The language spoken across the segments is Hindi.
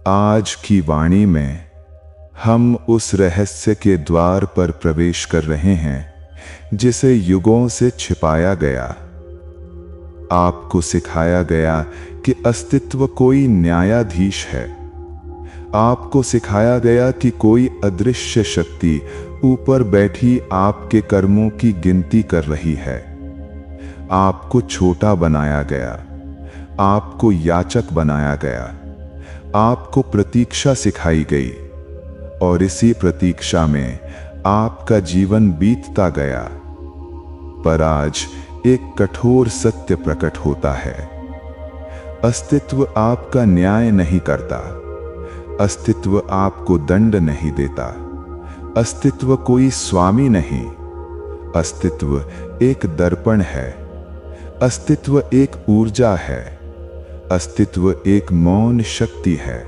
आज की वाणी में हम उस रहस्य के द्वार पर प्रवेश कर रहे हैं जिसे युगों से छिपाया गया। आपको सिखाया गया कि अस्तित्व कोई न्यायाधीश है। आपको सिखाया गया कि कोई अदृश्य शक्ति ऊपर बैठी आपके कर्मों की गिनती कर रही है। आपको छोटा बनाया गया, आपको याचक बनाया गया, आपको प्रतीक्षा सिखाई गई और इसी प्रतीक्षा में आपका जीवन बीतता गया। पर आज एक कठोर सत्य प्रकट होता है। अस्तित्व आपका न्याय नहीं करता। अस्तित्व आपको दंड नहीं देता। अस्तित्व कोई स्वामी नहीं। अस्तित्व एक दर्पण है। अस्तित्व एक ऊर्जा है। अस्तित्व एक मौन शक्ति है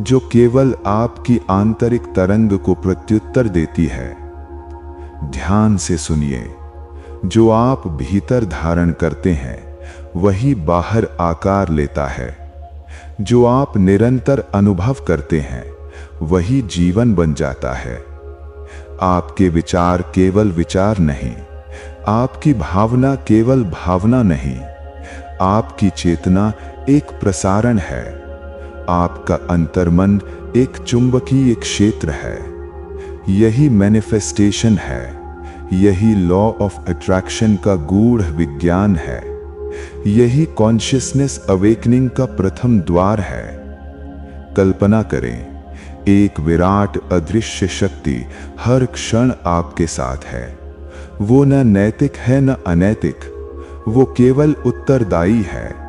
जो केवल आपकी आंतरिक तरंग को प्रत्युत्तर देती है। ध्यान से सुनिए, जो आप भीतर धारण करते हैं वही बाहर आकार लेता है। जो आप निरंतर अनुभव करते हैं वही जीवन बन जाता है। आपके विचार केवल विचार नहीं, आपकी भावना केवल भावना नहीं, आपकी चेतना एक प्रसारण है। आपका अंतर्मन एक चुंबकीय क्षेत्र है। यही मैनिफेस्टेशन है। यही लॉ ऑफ अट्रैक्शन का गूढ़ विज्ञान है। यही कॉन्शियसनेस अवेकनिंग का प्रथम द्वार है। कल्पना करें, एक विराट अदृश्य शक्ति हर क्षण आपके साथ है। वो न नैतिक है न अनैतिक, वो केवल उत्तरदायी है।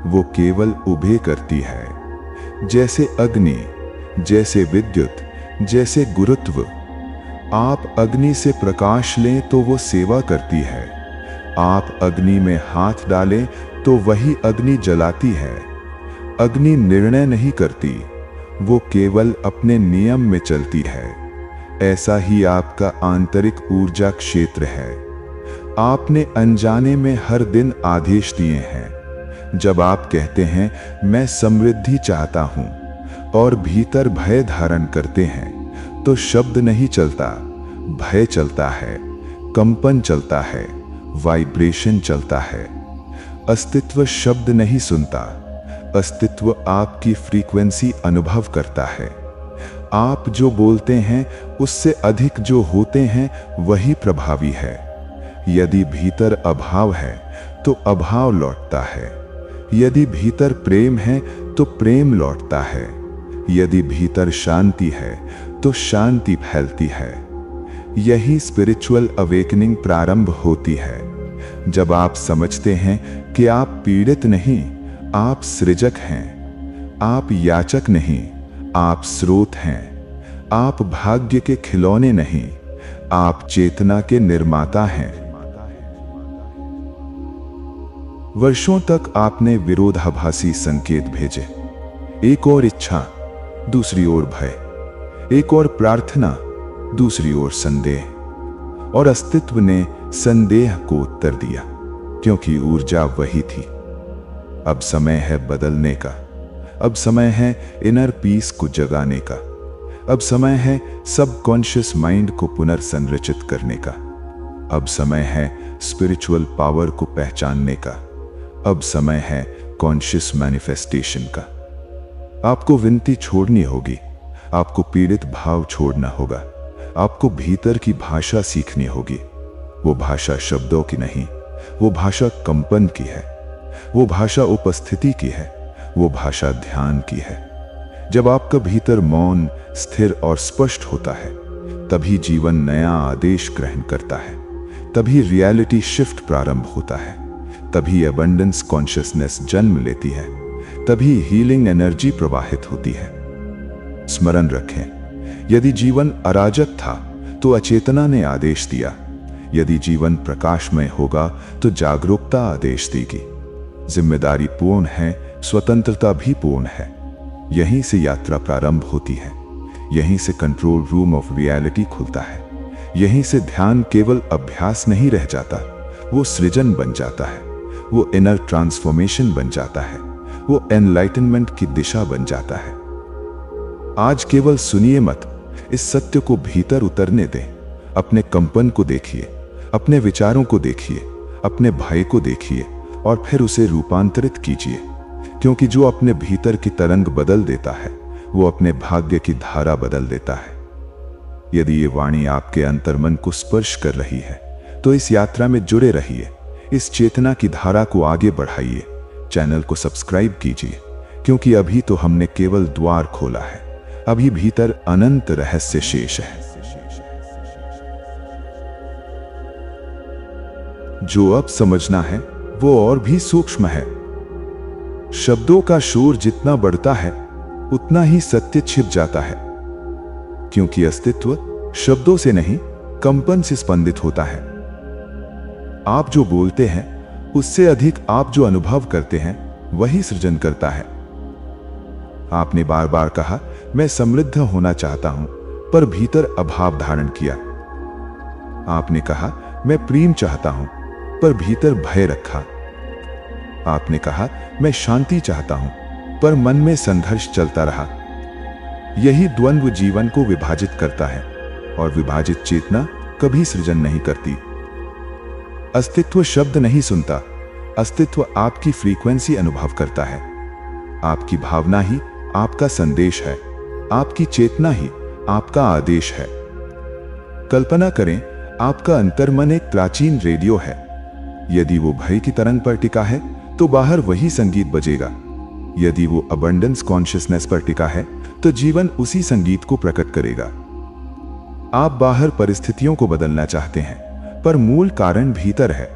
वो केवल उभे करती है, जैसे अग्नि, जैसे विद्युत, जैसे गुरुत्व। आप अग्नि से प्रकाश लें तो वो सेवा करती है। आप अग्नि में हाथ डालें तो वही अग्नि जलाती है। अग्नि निर्णय नहीं करती, वो केवल अपने नियम में चलती है। ऐसा ही आपका आंतरिक ऊर्जा क्षेत्र है। आपने अनजाने में हर दिन आदेश दिए हैं। जब आप कहते हैं मैं समृद्धि चाहता हूं और भीतर भय धारण करते हैं तो शब्द नहीं चलता, भय चलता है, कंपन चलता है, वाइब्रेशन चलता है। अस्तित्व शब्द नहीं सुनता, अस्तित्व आपकी फ्रीक्वेंसी अनुभव करता है। आप जो बोलते हैं उससे अधिक जो होते हैं वही प्रभावी है। यदि भीतर अभाव है तो अभाव लौटता है। यदि भीतर प्रेम है तो प्रेम लौटता है। यदि भीतर शांति है तो शांति फैलती है। यही स्पिरिचुअल अवेकनिंग प्रारंभ होती है जब आप समझते हैं कि आप पीड़ित नहीं, आप सृजक हैं। आप याचक नहीं, आप स्रोत हैं। आप भाग्य के खिलौने नहीं, आप चेतना के निर्माता हैं। वर्षों तक आपने विरोधाभासी संकेत भेजे। एक और इच्छा, दूसरी ओर भय। एक और प्रार्थना, दूसरी ओर संदेह। और अस्तित्व ने संदेह को उत्तर दिया, क्योंकि ऊर्जा वही थी। अब समय है बदलने का। अब समय है इनर पीस को जगाने का। अब समय है सबकॉन्शियस माइंड को पुनर्संरचित करने का। अब समय है स्पिरिचुअल पावर को पहचानने का। अब समय है कॉन्शियस मैनिफेस्टेशन का। आपको विनती छोड़नी होगी। आपको पीड़ित भाव छोड़ना होगा। आपको भीतर की भाषा सीखनी होगी। वो भाषा शब्दों की नहीं, वो भाषा कंपन की है। वो भाषा उपस्थिति की है। वो भाषा ध्यान की है। जब आपका भीतर मौन, स्थिर और स्पष्ट होता है, तभी जीवन नया आदेश ग्रहण करता है। तभी रियलिटी शिफ्ट प्रारंभ होता है। तभी अबंडेंस कॉन्शियसनेस जन्म लेती है। तभी हीलिंग एनर्जी प्रवाहित होती है। स्मरण रखें, यदि जीवन अराजक था तो अचेतना ने आदेश दिया। यदि जीवन प्रकाशमय होगा तो जागरूकता आदेश देगी। जिम्मेदारी पूर्ण है, स्वतंत्रता भी पूर्ण है। यहीं से यात्रा प्रारंभ होती है। यहीं से कंट्रोल रूम ऑफ रियलिटी खुलता है। यहीं से ध्यान केवल अभ्यास नहीं रह जाता, वो सृजन बन जाता है। वो इनर ट्रांसफॉर्मेशन बन जाता है। वो एनलाइटनमेंट की दिशा बन जाता है। आज केवल सुनिए मत, इस सत्य को भीतर उतरने दें। अपने कंपन को देखिए, अपने विचारों को देखिए, अपने भय को देखिए और फिर उसे रूपांतरित कीजिए, क्योंकि जो अपने भीतर की तरंग बदल देता है वो अपने भाग्य की धारा बदल देता है। यदि ये वाणी आपके अंतर्मन को स्पर्श कर रही है तो इस यात्रा में जुड़े रहिए, इस चेतना की धारा को आगे बढ़ाइए। चैनल को सब्सक्राइब कीजिए, क्योंकि अभी तो हमने केवल द्वार खोला है, अभी भीतर अनंत रहस्य शेष है, जो अब समझना है वो और भी सूक्ष्म है। शब्दों का शोर जितना बढ़ता है उतना ही सत्य छिप जाता है, क्योंकि अस्तित्व शब्दों से नहीं, कंपन से स्पंदित होता है। आप जो बोलते हैं उससे अधिक आप जो अनुभव करते हैं वही सृजन करता है। आपने बार बार कहा, मैं समृद्ध होना चाहता हूं, पर भीतर अभाव धारण किया। आपने कहा, मैं प्रेम चाहता हूं, पर भीतर भय रखा। आपने कहा, मैं शांति चाहता हूं, पर मन में संघर्ष चलता रहा। यही द्वंद्व जीवन को विभाजित करता है, और विभाजित चेतना कभी सृजन नहीं करती। अस्तित्व शब्द नहीं सुनता, अस्तित्व आपकी फ्रीक्वेंसी अनुभव करता है। आपकी भावना ही आपका संदेश है, आपकी चेतना ही आपका आदेश है। कल्पना करें, आपका अंतर्मन एक प्राचीन रेडियो है। यदि वो भय की तरंग पर टिका है तो बाहर वही संगीत बजेगा। यदि वो अबंडेंस कॉन्शियसनेस पर टिका है तो जीवन उसी संगीत को प्रकट करेगा। आप बाहर परिस्थितियों को बदलना चाहते हैं, पर मूल कारण भीतर है।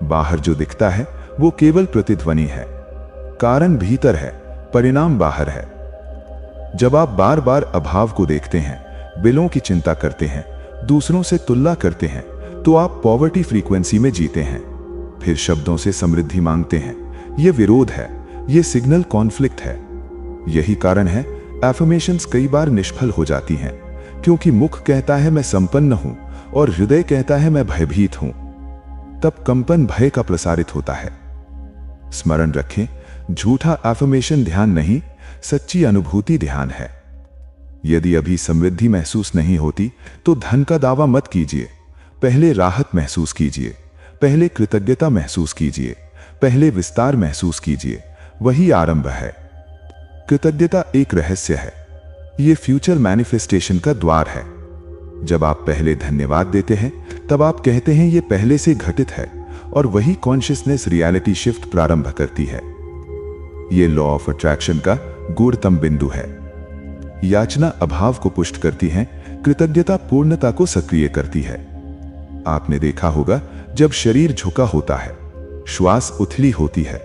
बाहर जो दिखता है वो केवल प्रतिध्वनि है, कारण भीतर है, परिणाम बाहर है। जब आप बार बार अभाव को देखते हैं, बिलों की चिंता करते हैं, दूसरों से तुलना करते हैं, तो आप पॉवर्टी फ्रीक्वेंसी में जीते हैं। फिर शब्दों से समृद्धि मांगते हैं। यह विरोध है, यह सिग्नल कॉन्फ्लिक्ट है। यही कारण है एफर्मेशंस कई बार निष्फल हो जाती हैं, क्योंकि मुख कहता है मैं संपन्न हूं और हृदय कहता है मैं भयभीत हूं। तब कंपन भय का प्रसारित होता है। स्मरण रखें, झूठा एफर्मेशन ध्यान नहीं, सच्ची अनुभूति ध्यान है। यदि अभी समृद्धि महसूस नहीं होती तो धन का दावा मत कीजिए। पहले राहत महसूस कीजिए, पहले कृतज्ञता महसूस कीजिए, पहले विस्तार महसूस कीजिए, वही आरंभ है। कृतज्ञता एक रहस्य है, यह फ्यूचर मैनिफेस्टेशन का द्वार है। जब आप पहले धन्यवाद देते हैं तब आप कहते हैं यह पहले से घटित है, और वही कॉन्शियसनेस रियलिटी शिफ्ट प्रारंभ करती है। यह लॉ ऑफ अट्रैक्शन का गूढ़तम बिंदु है। याचना अभाव को पुष्ट करती है, कृतज्ञता पूर्णता को सक्रिय करती है। आपने देखा होगा, जब शरीर झुका होता है, श्वास उथली होती है,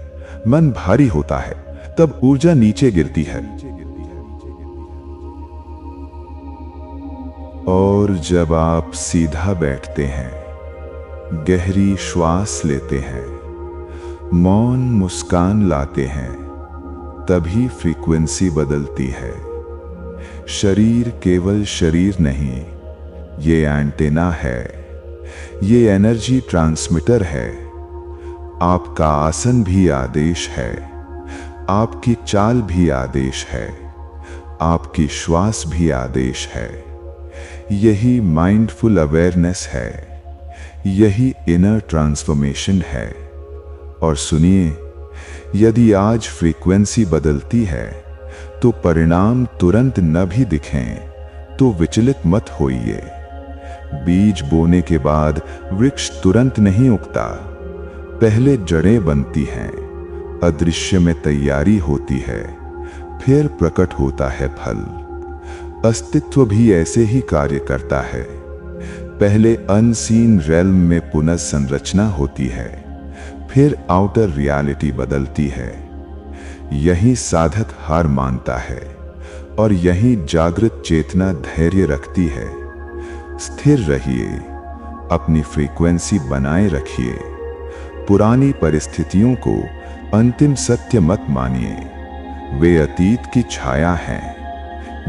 मन भारी होता है, तब ऊर्जा नीचे गिरती है। और जब आप सीधा बैठते हैं, गहरी श्वास लेते हैं, मौन मुस्कान लाते हैं, तभी फ्रीक्वेंसी बदलती है। शरीर केवल शरीर नहीं, ये एंटेना है, ये एनर्जी ट्रांसमीटर है। आपका आसन भी आदेश है, आपकी चाल भी आदेश है, आपकी श्वास भी आदेश है। यही माइंडफुल अवेयरनेस है, यही इनर ट्रांसफॉर्मेशन है। और सुनिए, यदि आज फ्रीक्वेंसी बदलती है तो परिणाम तुरंत न भी दिखें तो विचलित मत होइए। बीज बोने के बाद वृक्ष तुरंत नहीं उगता, पहले जड़ें बनती हैं, अदृश्य में तैयारी होती है, फिर प्रकट होता है फल। अस्तित्व भी ऐसे ही कार्य करता है। पहले अनसीन रेल्म में पुनर्संरचना होती है, फिर आउटर रियलिटी बदलती है। यही साधक हार मानता है और यही जागृत चेतना धैर्य रखती है। स्थिर रहिए, अपनी फ्रीक्वेंसी बनाए रखिए। पुरानी परिस्थितियों को अंतिम सत्य मत मानिए, वे अतीत की छाया हैं।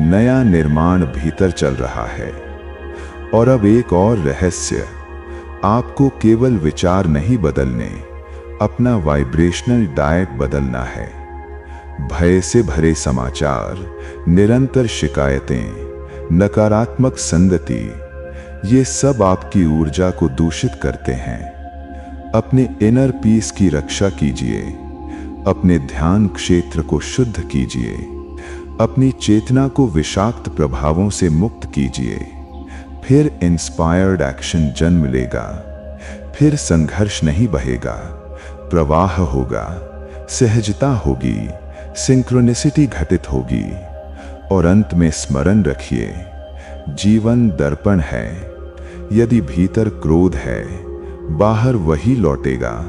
नया निर्माण भीतर चल रहा है। और अब एक और रहस्य, आपको केवल विचार नहीं बदलने, अपना वाइब्रेशनल डाइट बदलना है। भय से भरे समाचार, निरंतर शिकायतें, नकारात्मक संगति, ये सब आपकी ऊर्जा को दूषित करते हैं। अपने इनर पीस की रक्षा कीजिए, अपने ध्यान क्षेत्र को शुद्ध कीजिए, अपनी चेतना को विषाक्त प्रभावों से मुक्त कीजिए। फिर इंस्पायर्ड एक्शन जन्म लेगा, फिर संघर्ष नहीं बहेगा, प्रवाह होगा, सहजता होगी, सिंक्रोनिसिटी घटित होगी। और अंत में स्मरण रखिए, जीवन दर्पण है। यदि भीतर क्रोध है, बाहर वही लौटेगा।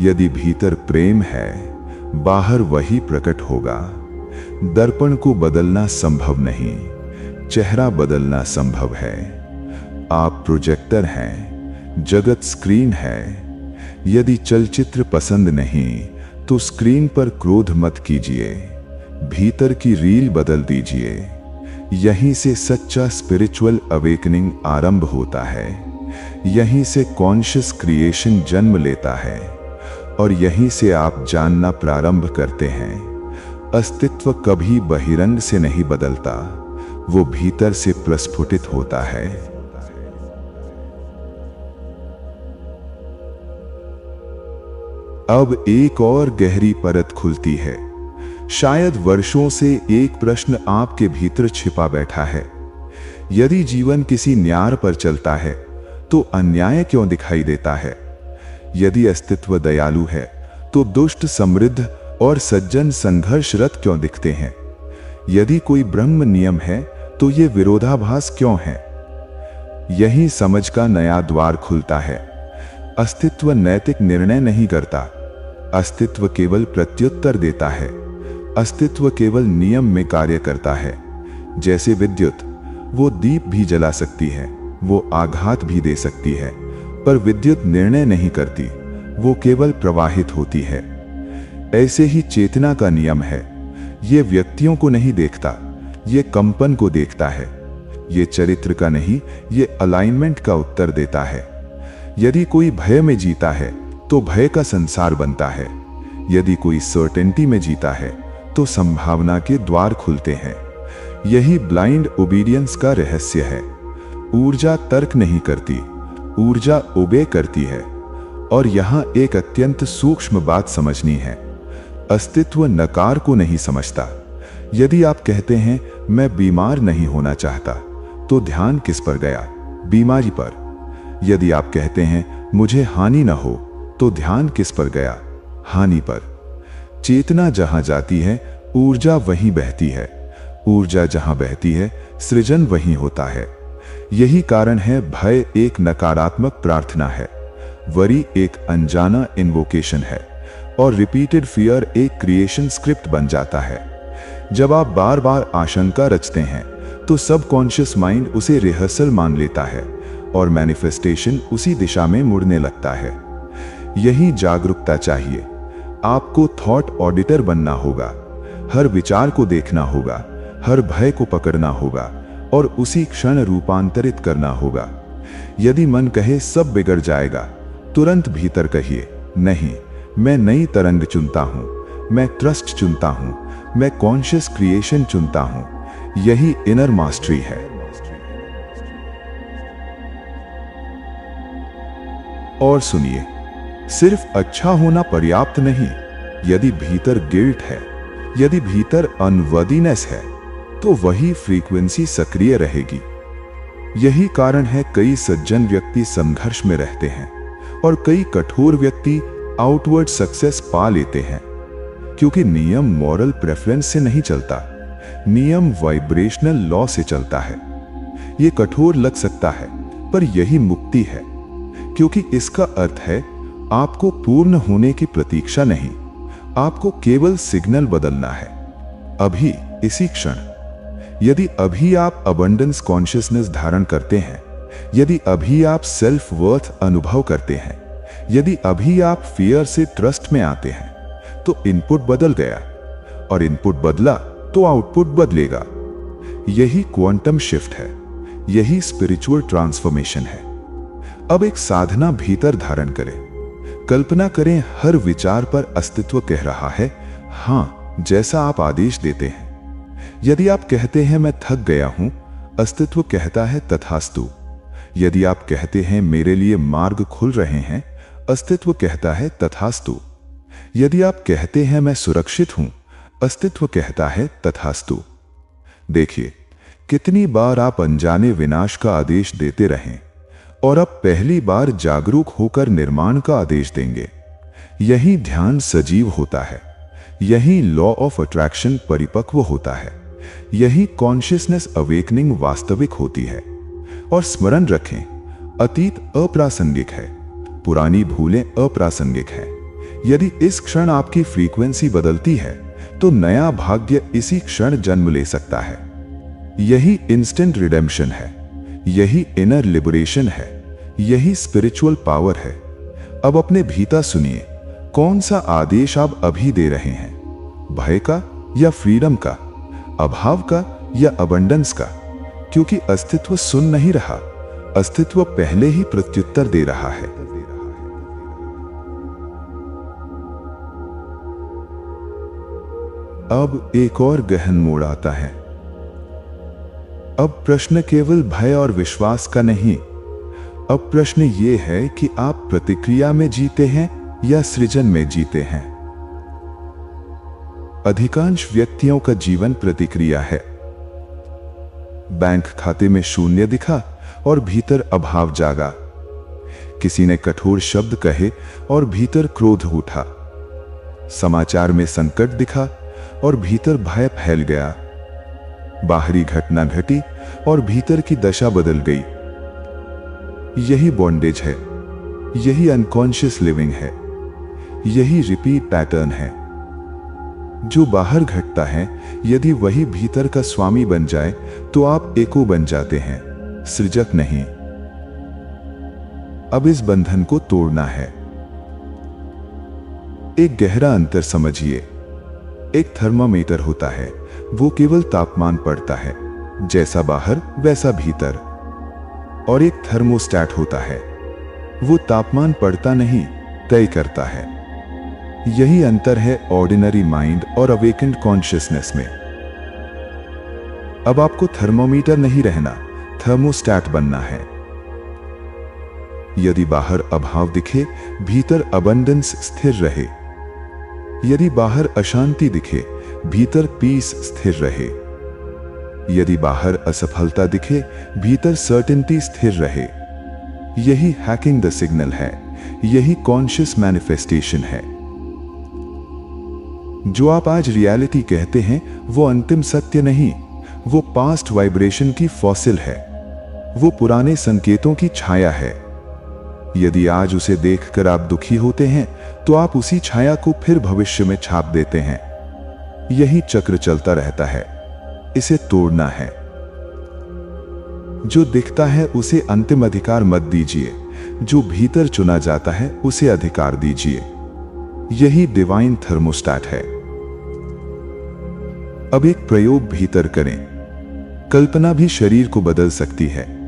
यदि भीतर प्रेम है, बाहर वही प्रकट होगा। दर्पण को बदलना संभव नहीं, चेहरा बदलना संभव है। आप प्रोजेक्टर हैं, जगत स्क्रीन है। यदि चलचित्र पसंद नहीं तो स्क्रीन पर क्रोध मत कीजिए, भीतर की रील बदल दीजिए। यहीं से सच्चा स्पिरिचुअल अवेकनिंग आरंभ होता है। यहीं से कॉन्शियस क्रिएशन जन्म लेता है और यहीं से आप जानना प्रारंभ करते हैं, अस्तित्व कभी बहिरंग से नहीं बदलता, वो भीतर से प्रस्फुटित होता है। अब एक और गहरी परत खुलती है। शायद वर्षों से एक प्रश्न आपके भीतर छिपा बैठा है। यदि जीवन किसी न्यार पर चलता है तो अन्याय क्यों दिखाई देता है? यदि अस्तित्व दयालु है तो दुष्ट समृद्ध और सज्जन संघर्षरत क्यों दिखते हैं? यदि कोई ब्रह्म नियम है तो ये विरोधाभास क्यों है? यही समझ का नया द्वार खुलता है। अस्तित्व नैतिक निर्णय नहीं करता, अस्तित्व केवल प्रत्युत्तर देता है। अस्तित्व केवल नियम में कार्य करता है। जैसे विद्युत, वो दीप भी जला सकती है, वो आघात भी दे सकती है, पर विद्युत निर्णय नहीं करती, वो केवल प्रवाहित होती है। ऐसे ही चेतना का नियम है। ये व्यक्तियों को नहीं देखता, ये कंपन को देखता है। ये चरित्र का नहीं, ये अलाइनमेंट का उत्तर देता है। यदि कोई भय में जीता है तो भय का संसार बनता है। यदि कोई सर्टेनिटी में जीता है तो संभावना के द्वार खुलते हैं। यही ब्लाइंड ओबीडियंस का रहस्य है। ऊर्जा तर्क नहीं करती, ऊर्जा ओबे करती है। और यहां एक अत्यंत सूक्ष्म बात समझनी है। अस्तित्व नकार को नहीं समझता। यदि आप कहते हैं मैं बीमार नहीं होना चाहता, तो ध्यान किस पर गया? बीमारी पर। यदि आप कहते हैं मुझे हानि न हो, तो ध्यान किस पर गया? हानि पर। चेतना जहां जाती है, ऊर्जा वहीं बहती है। ऊर्जा जहां बहती है, सृजन वहीं होता है। यही कारण है भय एक नकारात्मक प्रार्थना है, वरी एक अनजाना इन्वोकेशन है, और रिपीटेड फियर एक क्रिएशन स्क्रिप्ट बन जाता है। जब आप बार बार आशंका रचते हैं तो सबकॉन्शियस माइंड उसे रिहर्सल मान लेता है और मैनिफेस्टेशन उसी दिशा में मुड़ने लगता है। यही जागरूकता चाहिए। आपको थॉट ऑडिटर बनना होगा। हर विचार को देखना होगा, हर भय को पकड़ना होगा और उसी क्षण रूपांतरित करना होगा। यदि मन कहे सब बिगड़ जाएगा, तुरंत भीतर कहिए नहीं, मैं नई तरंग चुनता हूं, मैं ट्रस्ट चुनता हूं, मैं कॉन्शियस क्रिएशन चुनता हूं। यही इनर मास्टरी है। और सुनिए, सिर्फ अच्छा होना पर्याप्त नहीं। यदि भीतर गिल्ट है, यदि भीतर अनवर्दीनेस है, तो वही फ्रीक्वेंसी सक्रिय रहेगी। यही कारण है कई सज्जन व्यक्ति संघर्ष में रहते हैं और कई कठोर व्यक्ति आउटवर्ड सक्सेस पा लेते हैं। क्योंकि नियम मॉरल प्रेफरेंस से नहीं चलता, नियम वाइब्रेशनल लॉ से चलता है। यह कठोर लग सकता है, पर यही मुक्ति है, क्योंकि इसका अर्थ है आपको पूर्ण होने की प्रतीक्षा नहीं, आपको केवल सिग्नल बदलना है। अभी, इसी क्षण। यदि अभी आप अबंडेंस कॉन्शियसनेस धारण करते हैं, यदि अभी आप सेल्फ वर्थ अनुभव करते हैं, यदि अभी आप फियर से ट्रस्ट में आते हैं, तो इनपुट बदल गया, और इनपुट बदला तो आउटपुट बदलेगा। यही क्वांटम शिफ्ट है, यही स्पिरिचुअल ट्रांसफॉर्मेशन है। अब एक साधना भीतर धारण करें। कल्पना करें हर विचार पर अस्तित्व कह रहा है, हां जैसा आप आदेश देते हैं। यदि आप कहते हैं मैं थक गया हूं, अस्तित्व कहता है तथास्तु। यदि आप कहते हैं मेरे लिए मार्ग खुल रहे हैं, अस्तित्व कहता है तथास्तु। यदि आप कहते हैं मैं सुरक्षित हूं, अस्तित्व कहता है तथास्तु। देखिए, कितनी बार आप अनजाने विनाश का आदेश देते रहें और अब पहली बार जागरूक होकर निर्माण का आदेश देंगे। यही ध्यान सजीव होता है, यही लॉ ऑफ अट्रैक्शन परिपक्व होता है, यही कॉन्शियसनेस अवेकनिंग वास्तविक होती है। और स्मरण रखें, अतीत अप्रासंगिक है, पुरानी भूलें अप्रासंगिक हैं। यदि इस क्षण आपकी फ्रीक्वेंसी बदलती है तो नया भाग्य इसी क्षण जन्म ले सकता है। यही इंस्टेंट रिडेम्पशन है, यही इनर लिबरेशन है, यही स्पिरिचुअल पावर है। अब अपने भीतर सुनिए, कौन सा आदेश आप अभी दे रहे हैं? भय का या फ्रीडम का? अभाव का या अबंडेंस का? क्योंकि अस्तित्व सुन नहीं रहा, अस्तित्व पहले ही प्रत्युत्तर दे रहा है। अब एक और गहन मोड़ आता है। अब प्रश्न केवल भय और विश्वास का नहीं, अब प्रश्न ये है कि आप प्रतिक्रिया में जीते हैं या सृजन में जीते हैं। अधिकांश व्यक्तियों का जीवन प्रतिक्रिया है। बैंक खाते में शून्य दिखा और भीतर अभाव जागा। किसी ने कठोर शब्द कहे और भीतर क्रोध उठा। समाचार में संकट दिखा और भीतर भय फैल गया। बाहरी घटना घटी और भीतर की दशा बदल गई। यही बॉन्डेज है, यही अनकॉन्शियस लिविंग है, यही रिपीट पैटर्न है। जो बाहर घटता है, यदि वही भीतर का स्वामी बन जाए तो आप एको बन जाते हैं, सृजक नहीं। अब इस बंधन को तोड़ना है। एक गहरा अंतर समझिए। एक थर्मामीटर होता है, वो केवल तापमान पढ़ता है, जैसा बाहर वैसा भीतर। और एक थर्मोस्टैट होता है, वो तापमान पढ़ता नहीं, तय करता है। यही अंतर है ऑर्डिनरी माइंड और अवेकेंड कॉन्शियसनेस में। अब आपको थर्मोमीटर नहीं रहना, थर्मोस्टैट बनना है। यदि बाहर अभाव दिखे, भीतर अबंडेंस स्थिर रहे। यदि बाहर अशांति दिखे, भीतर पीस स्थिर रहे। यदि बाहर असफलता दिखे, भीतर सर्टेनिटी स्थिर रहे। यही हैकिंग द सिग्नल है, यही कॉन्शियस मैनिफेस्टेशन है। जो आप आज रियलिटी कहते हैं, वो अंतिम सत्य नहीं, वो पास्ट वाइब्रेशन की फॉसिल है, वो पुराने संकेतों की छाया है। यदि आज उसे देखकर आप दुखी होते हैं, तो आप उसी छाया को फिर भविष्य में छाप देते हैं। यही चक्र चलता रहता है, इसे तोड़ना है। जो दिखता है उसे अंतिम अधिकार मत दीजिए, जो भीतर चुना जाता है उसे अधिकार दीजिए। यही डिवाइन थर्मोस्टैट है। अब एक प्रयोग भीतर करें। कल्पना भी शरीर को बदल सकती है।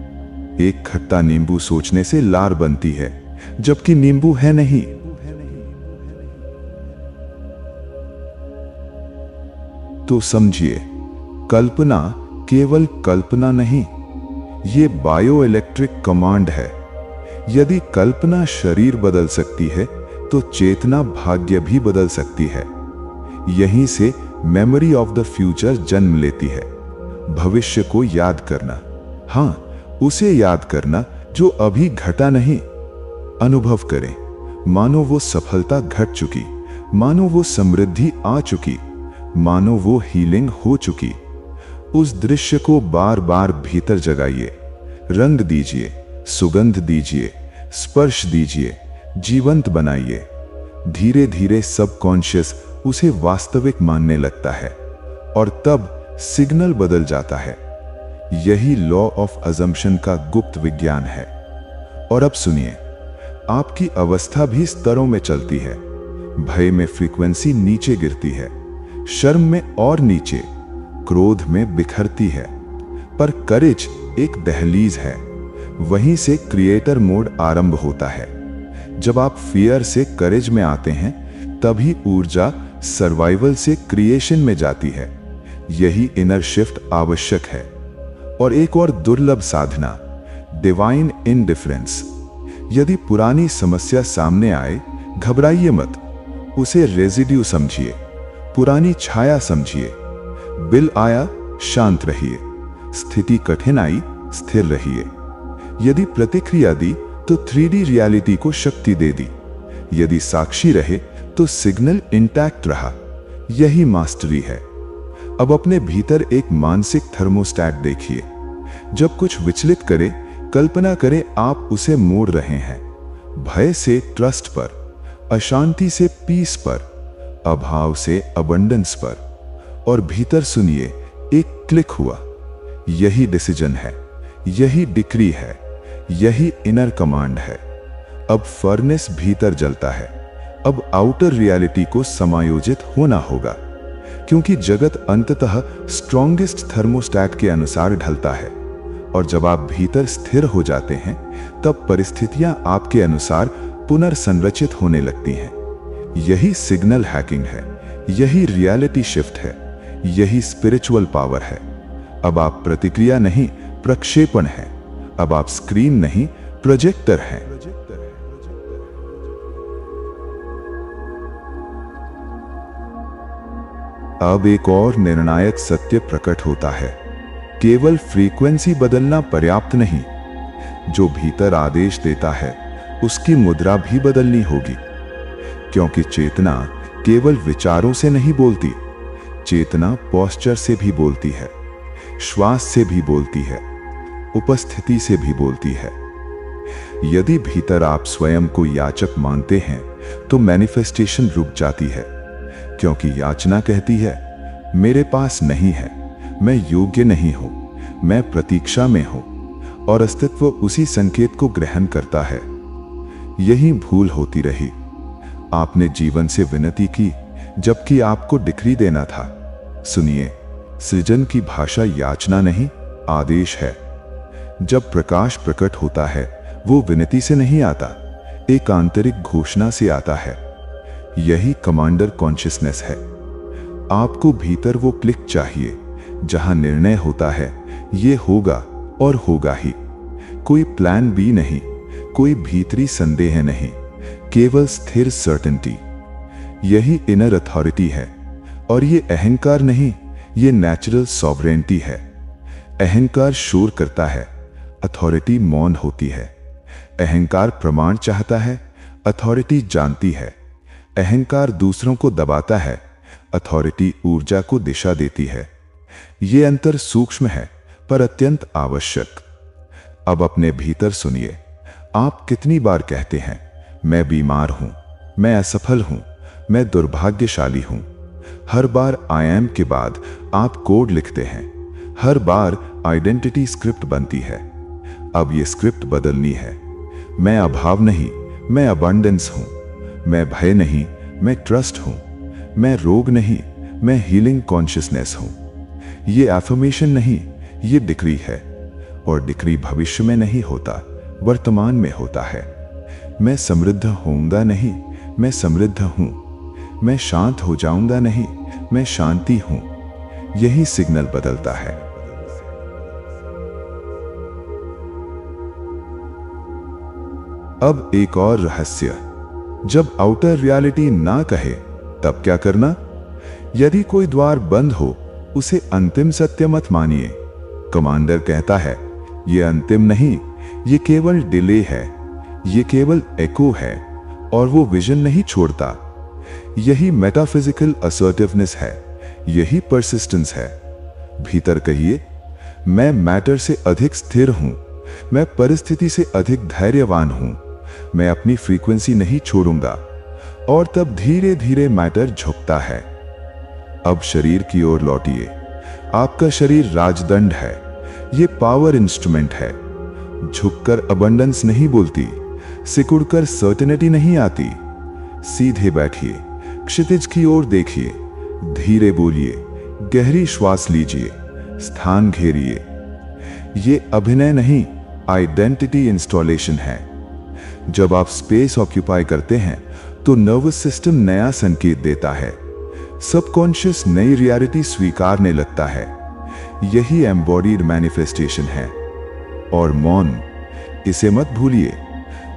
एक खट्टा नींबू सोचने से लार बनती है, जबकि नींबू है नहीं। तो समझिए, कल्पना केवल कल्पना नहीं, ये बायो इलेक्ट्रिक कमांड है। यदि कल्पना शरीर बदल सकती है, तो चेतना भाग्य भी बदल सकती है। यहीं से मेमोरी ऑफ द फ्यूचर जन्म लेती है। भविष्य को याद करना, हाँ, उसे याद करना जो अभी घटा नहीं। अनुभव करें, मानो वो सफलता घट चुकी, मानो वो समृद्धि आ चुकी, मानो वो हीलिंग हो चुकी। उस दृश्य को बार बार भीतर जगाइए। रंग दीजिए, सुगंध दीजिए, स्पर्श दीजिए, जीवंत बनाइए। धीरे धीरे सबकॉन्शियस उसे वास्तविक मानने लगता है और तब सिग्नल बदल जाता है। यही लॉ ऑफ अजम्पशन का गुप्त विज्ञान है। और अब सुनिए, आपकी अवस्था भी स्तरों में चलती है। भय में फ्रीक्वेंसी नीचे गिरती है, शर्म में और नीचे, क्रोध में बिखरती है। पर करेज एक दहलीज है, वहीं से क्रिएटर मोड आरंभ होता है। जब आप फियर से करेज में आते हैं, तभी ऊर्जा सर्वाइवल से क्रिएशन में जाती है। यही इनर शिफ्ट आवश्यक है। और एक और दुर्लभ साधना, डिवाइन इंडिफरेंस। यदि पुरानी समस्या सामने आए, घबराइए मत, उसे रेजिड्यू समझिए, पुरानी छाया समझिए। बिल आया, शांत रहिए। स्थिति कठिन आई, स्थिर रहिए। यदि प्रतिक्रिया दी तो 3D रियलिटी को शक्ति दे दी। यदि साक्षी रहे तो सिग्नल इंटैक्ट रहा। यही मास्टरी है। अब अपने भीतर एक मानसिक थर्मोस्टैट देखिए। जब कुछ विचलित करे, कल्पना करें आप उसे मोड़ रहे हैं। भय से ट्रस्ट पर, अशांति से पीस पर, अभाव से अबंडेंस पर। और भीतर सुनिए, एक क्लिक हुआ। यही डिसीजन है, यही डिक्री है, यही इनर कमांड है। अब फर्नेस भीतर जलता है। अब आउटर रियलिटी को समायोजित होना होगा, क्योंकि जगत अंततः स्ट्रॉन्गेस्ट थर्मोस्टैट के अनुसार ढलता है। और जब आप भीतर स्थिर हो जाते हैं, तब परिस्थितियां आपके अनुसार पुनर्संरचित होने लगती हैं। यही सिग्नल हैकिंग है, यही रियलिटी शिफ्ट है, यही स्पिरिचुअल पावर है। अब आप प्रतिक्रिया नहीं, प्रक्षेपण हैं। अब आप स्क्रीन नहीं, प्रोजेक्टर हैं। अब एक और निर्णायक सत्य प्रकट होता है। केवल फ्रीक्वेंसी बदलना पर्याप्त नहीं, जो भीतर आदेश देता है उसकी मुद्रा भी बदलनी होगी। क्योंकि चेतना केवल विचारों से नहीं बोलती, चेतना पोस्चर से भी बोलती है, श्वास से भी बोलती है, उपस्थिति से भी बोलती है। यदि भीतर आप स्वयं को याचक मानते हैं तो मैनिफेस्टेशन रुक जाती है, क्योंकि याचना कहती है मेरे पास नहीं है, मैं योग्य नहीं हूं, मैं प्रतीक्षा में हूं। और अस्तित्व उसी संकेत को ग्रहण करता है। यही भूल होती रही। आपने जीवन से विनती की जबकि आपको डिक्री देना था। सुनिए, सृजन की भाषा याचना नहीं, आदेश है। जब प्रकाश प्रकट होता है, वो विनती से नहीं आता, एक आंतरिक घोषणा से आता है। यही कमांडर कॉन्शियसनेस है। आपको भीतर वो क्लिक चाहिए जहां निर्णय होता है ये होगा और होगा ही। कोई प्लान बी नहीं, कोई भीतरी संदेह नहीं, केवल स्थिर सर्टेनिटी। यही इनर अथॉरिटी है। और ये अहंकार नहीं, ये नेचुरल सॉवरेनिटी है। अहंकार शोर करता है, अथॉरिटी मौन होती है। अहंकार प्रमाण चाहता है, अथॉरिटी जानती है। अहंकार दूसरों को दबाता है, अथॉरिटी ऊर्जा को दिशा देती है। ये अंतर सूक्ष्म है पर अत्यंत आवश्यक। अब अपने भीतर सुनिए, आप कितनी बार कहते हैं मैं बीमार हूं, मैं असफल हूं, मैं दुर्भाग्यशाली हूं। हर बार आई एम के बाद आप कोड लिखते हैं। हर बार आइडेंटिटी स्क्रिप्ट बनती है। अब ये स्क्रिप्ट बदलनी है। मैं अभाव नहीं, मैं अबंडेंस हूं। मैं भय नहीं, मैं ट्रस्ट हूं। मैं रोग नहीं, मैं हीलिंग कॉन्शियसनेस हूं। ये एफर्मेशन नहीं, ये डिक्री है। और डिक्री भविष्य में नहीं होता, वर्तमान में होता है। मैं समृद्ध होऊंगा नहीं, मैं समृद्ध हूं। मैं शांत हो जाऊंगा नहीं, मैं शांति हूं। यही सिग्नल बदलता है। अब एक और रहस्य, जब आउटर रियलिटी ना कहे तब क्या करना? यदि कोई द्वार बंद हो, उसे अंतिम सत्य मत मानिए। कमांडर कहता है ये अंतिम नहीं, ये केवल डिले है, ये केवल एको है। और वो विजन नहीं छोड़ता। यही मेटाफिजिकल असर्टिवनेस है, यही परसिस्टेंस है। भीतर कहिए, मैं मैटर से अधिक स्थिर हूं, मैं परिस्थिति से अधिक धैर्यवान हूं, मैं अपनी फ्रीक्वेंसी नहीं छोड़ूंगा। और तब धीरे धीरे मैटर झुकता है। अब शरीर की ओर लौटिए। आपका शरीर राजदंड है, ये पावर इंस्ट्रूमेंट है। झुककर अबंडेंस नहीं बोलती, सिकुड़कर सर्टेनिटी नहीं आती। सीधे बैठिए, क्षितिज की ओर देखिए, धीरे बोलिए, गहरी श्वास लीजिए, स्थान घेरिए। ये अभिनय नहीं, आइडेंटिटी इंस्टॉलेशन है। जब आप स्पेस ऑक्यूपाई करते हैं तो नर्वस सिस्टम नया संकेत देता है। सबकॉन्शियस नई रियलिटी स्वीकारने लगता है। यही एम्बॉडीड मैनिफेस्टेशन है। और मौन, इसे मत भूलिए,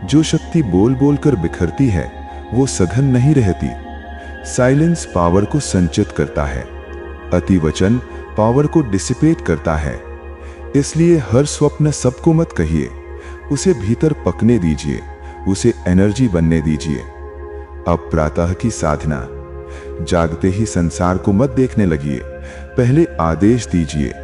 जो शक्ति बोल बोल कर बिखरती है वो सघन नहीं रहती। साइलेंस पावर को संचित करता है, अतिवचन पावर को डिसिपेट करता है। इसलिए हर स्वप्न सबको मत कहिए, उसे भीतर पकने दीजिए, उसे एनर्जी बनने दीजिए। अब प्रातः की साधना। जागते ही संसार को मत देखने लगिए, पहले आदेश दीजिए,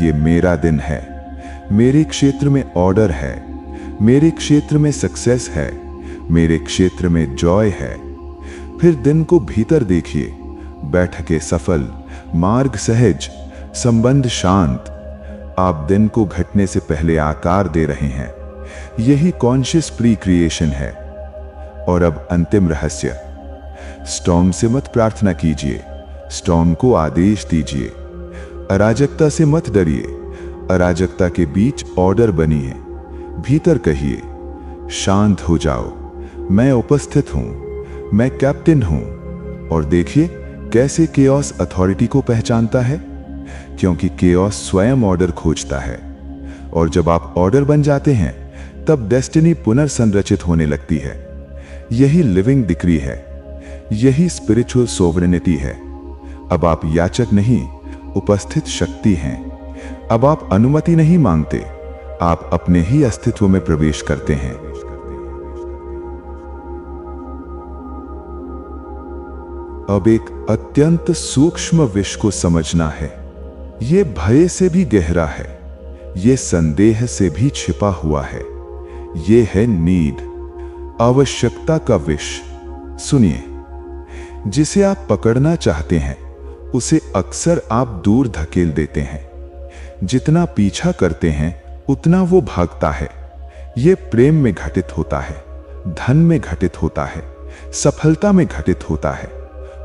ये मेरा दिन है, मेरे क्षेत्र में ऑर्डर है, मेरे क्षेत्र में सक्सेस है, मेरे क्षेत्र में जॉय है। फिर दिन को भीतर देखिए, बैठकें सफल, मार्ग सहज, संबंध शांत। आप दिन को घटने से पहले आकार दे रहे हैं। यही कॉन्शियस प्री क्रिएशन है। और अब अंतिम रहस्य। स्टॉर्म से मत प्रार्थना कीजिए, स्टॉर्म को आदेश दीजिए। अराजकता से मत डरिए, अराजकता के बीच ऑर्डर बनिए। भीतर कहिए, शांत हो जाओ, मैं उपस्थित हूं, मैं कैप्टन हूं। और देखिए कैसे केओस अथॉरिटी को पहचानता है, क्योंकि केओस स्वयं ऑर्डर खोजता है। और जब आप ऑर्डर बन जाते हैं तब डेस्टिनी पुनर्संरचित होने लगती है। यही लिविंग डिक्री है, यही स्पिरिचुअल सोवरेनिटी है। अब आप याचक नहीं, उपस्थित शक्ति हैं। अब आप अनुमति नहीं मांगते, आप अपने ही अस्तित्व में प्रवेश करते हैं। अब एक अत्यंत सूक्ष्म विषय को समझना है। ये भय से भी गहरा है, ये संदेह से भी छिपा हुआ है। ये है नीड, आवश्यकता का विष। सुनिए, जिसे आप पकड़ना चाहते हैं उसे अक्सर आप दूर धकेल देते हैं। जितना पीछा करते हैं उतना वो भागता है। ये प्रेम में घटित होता है, धन में घटित होता है, सफलता में घटित होता है।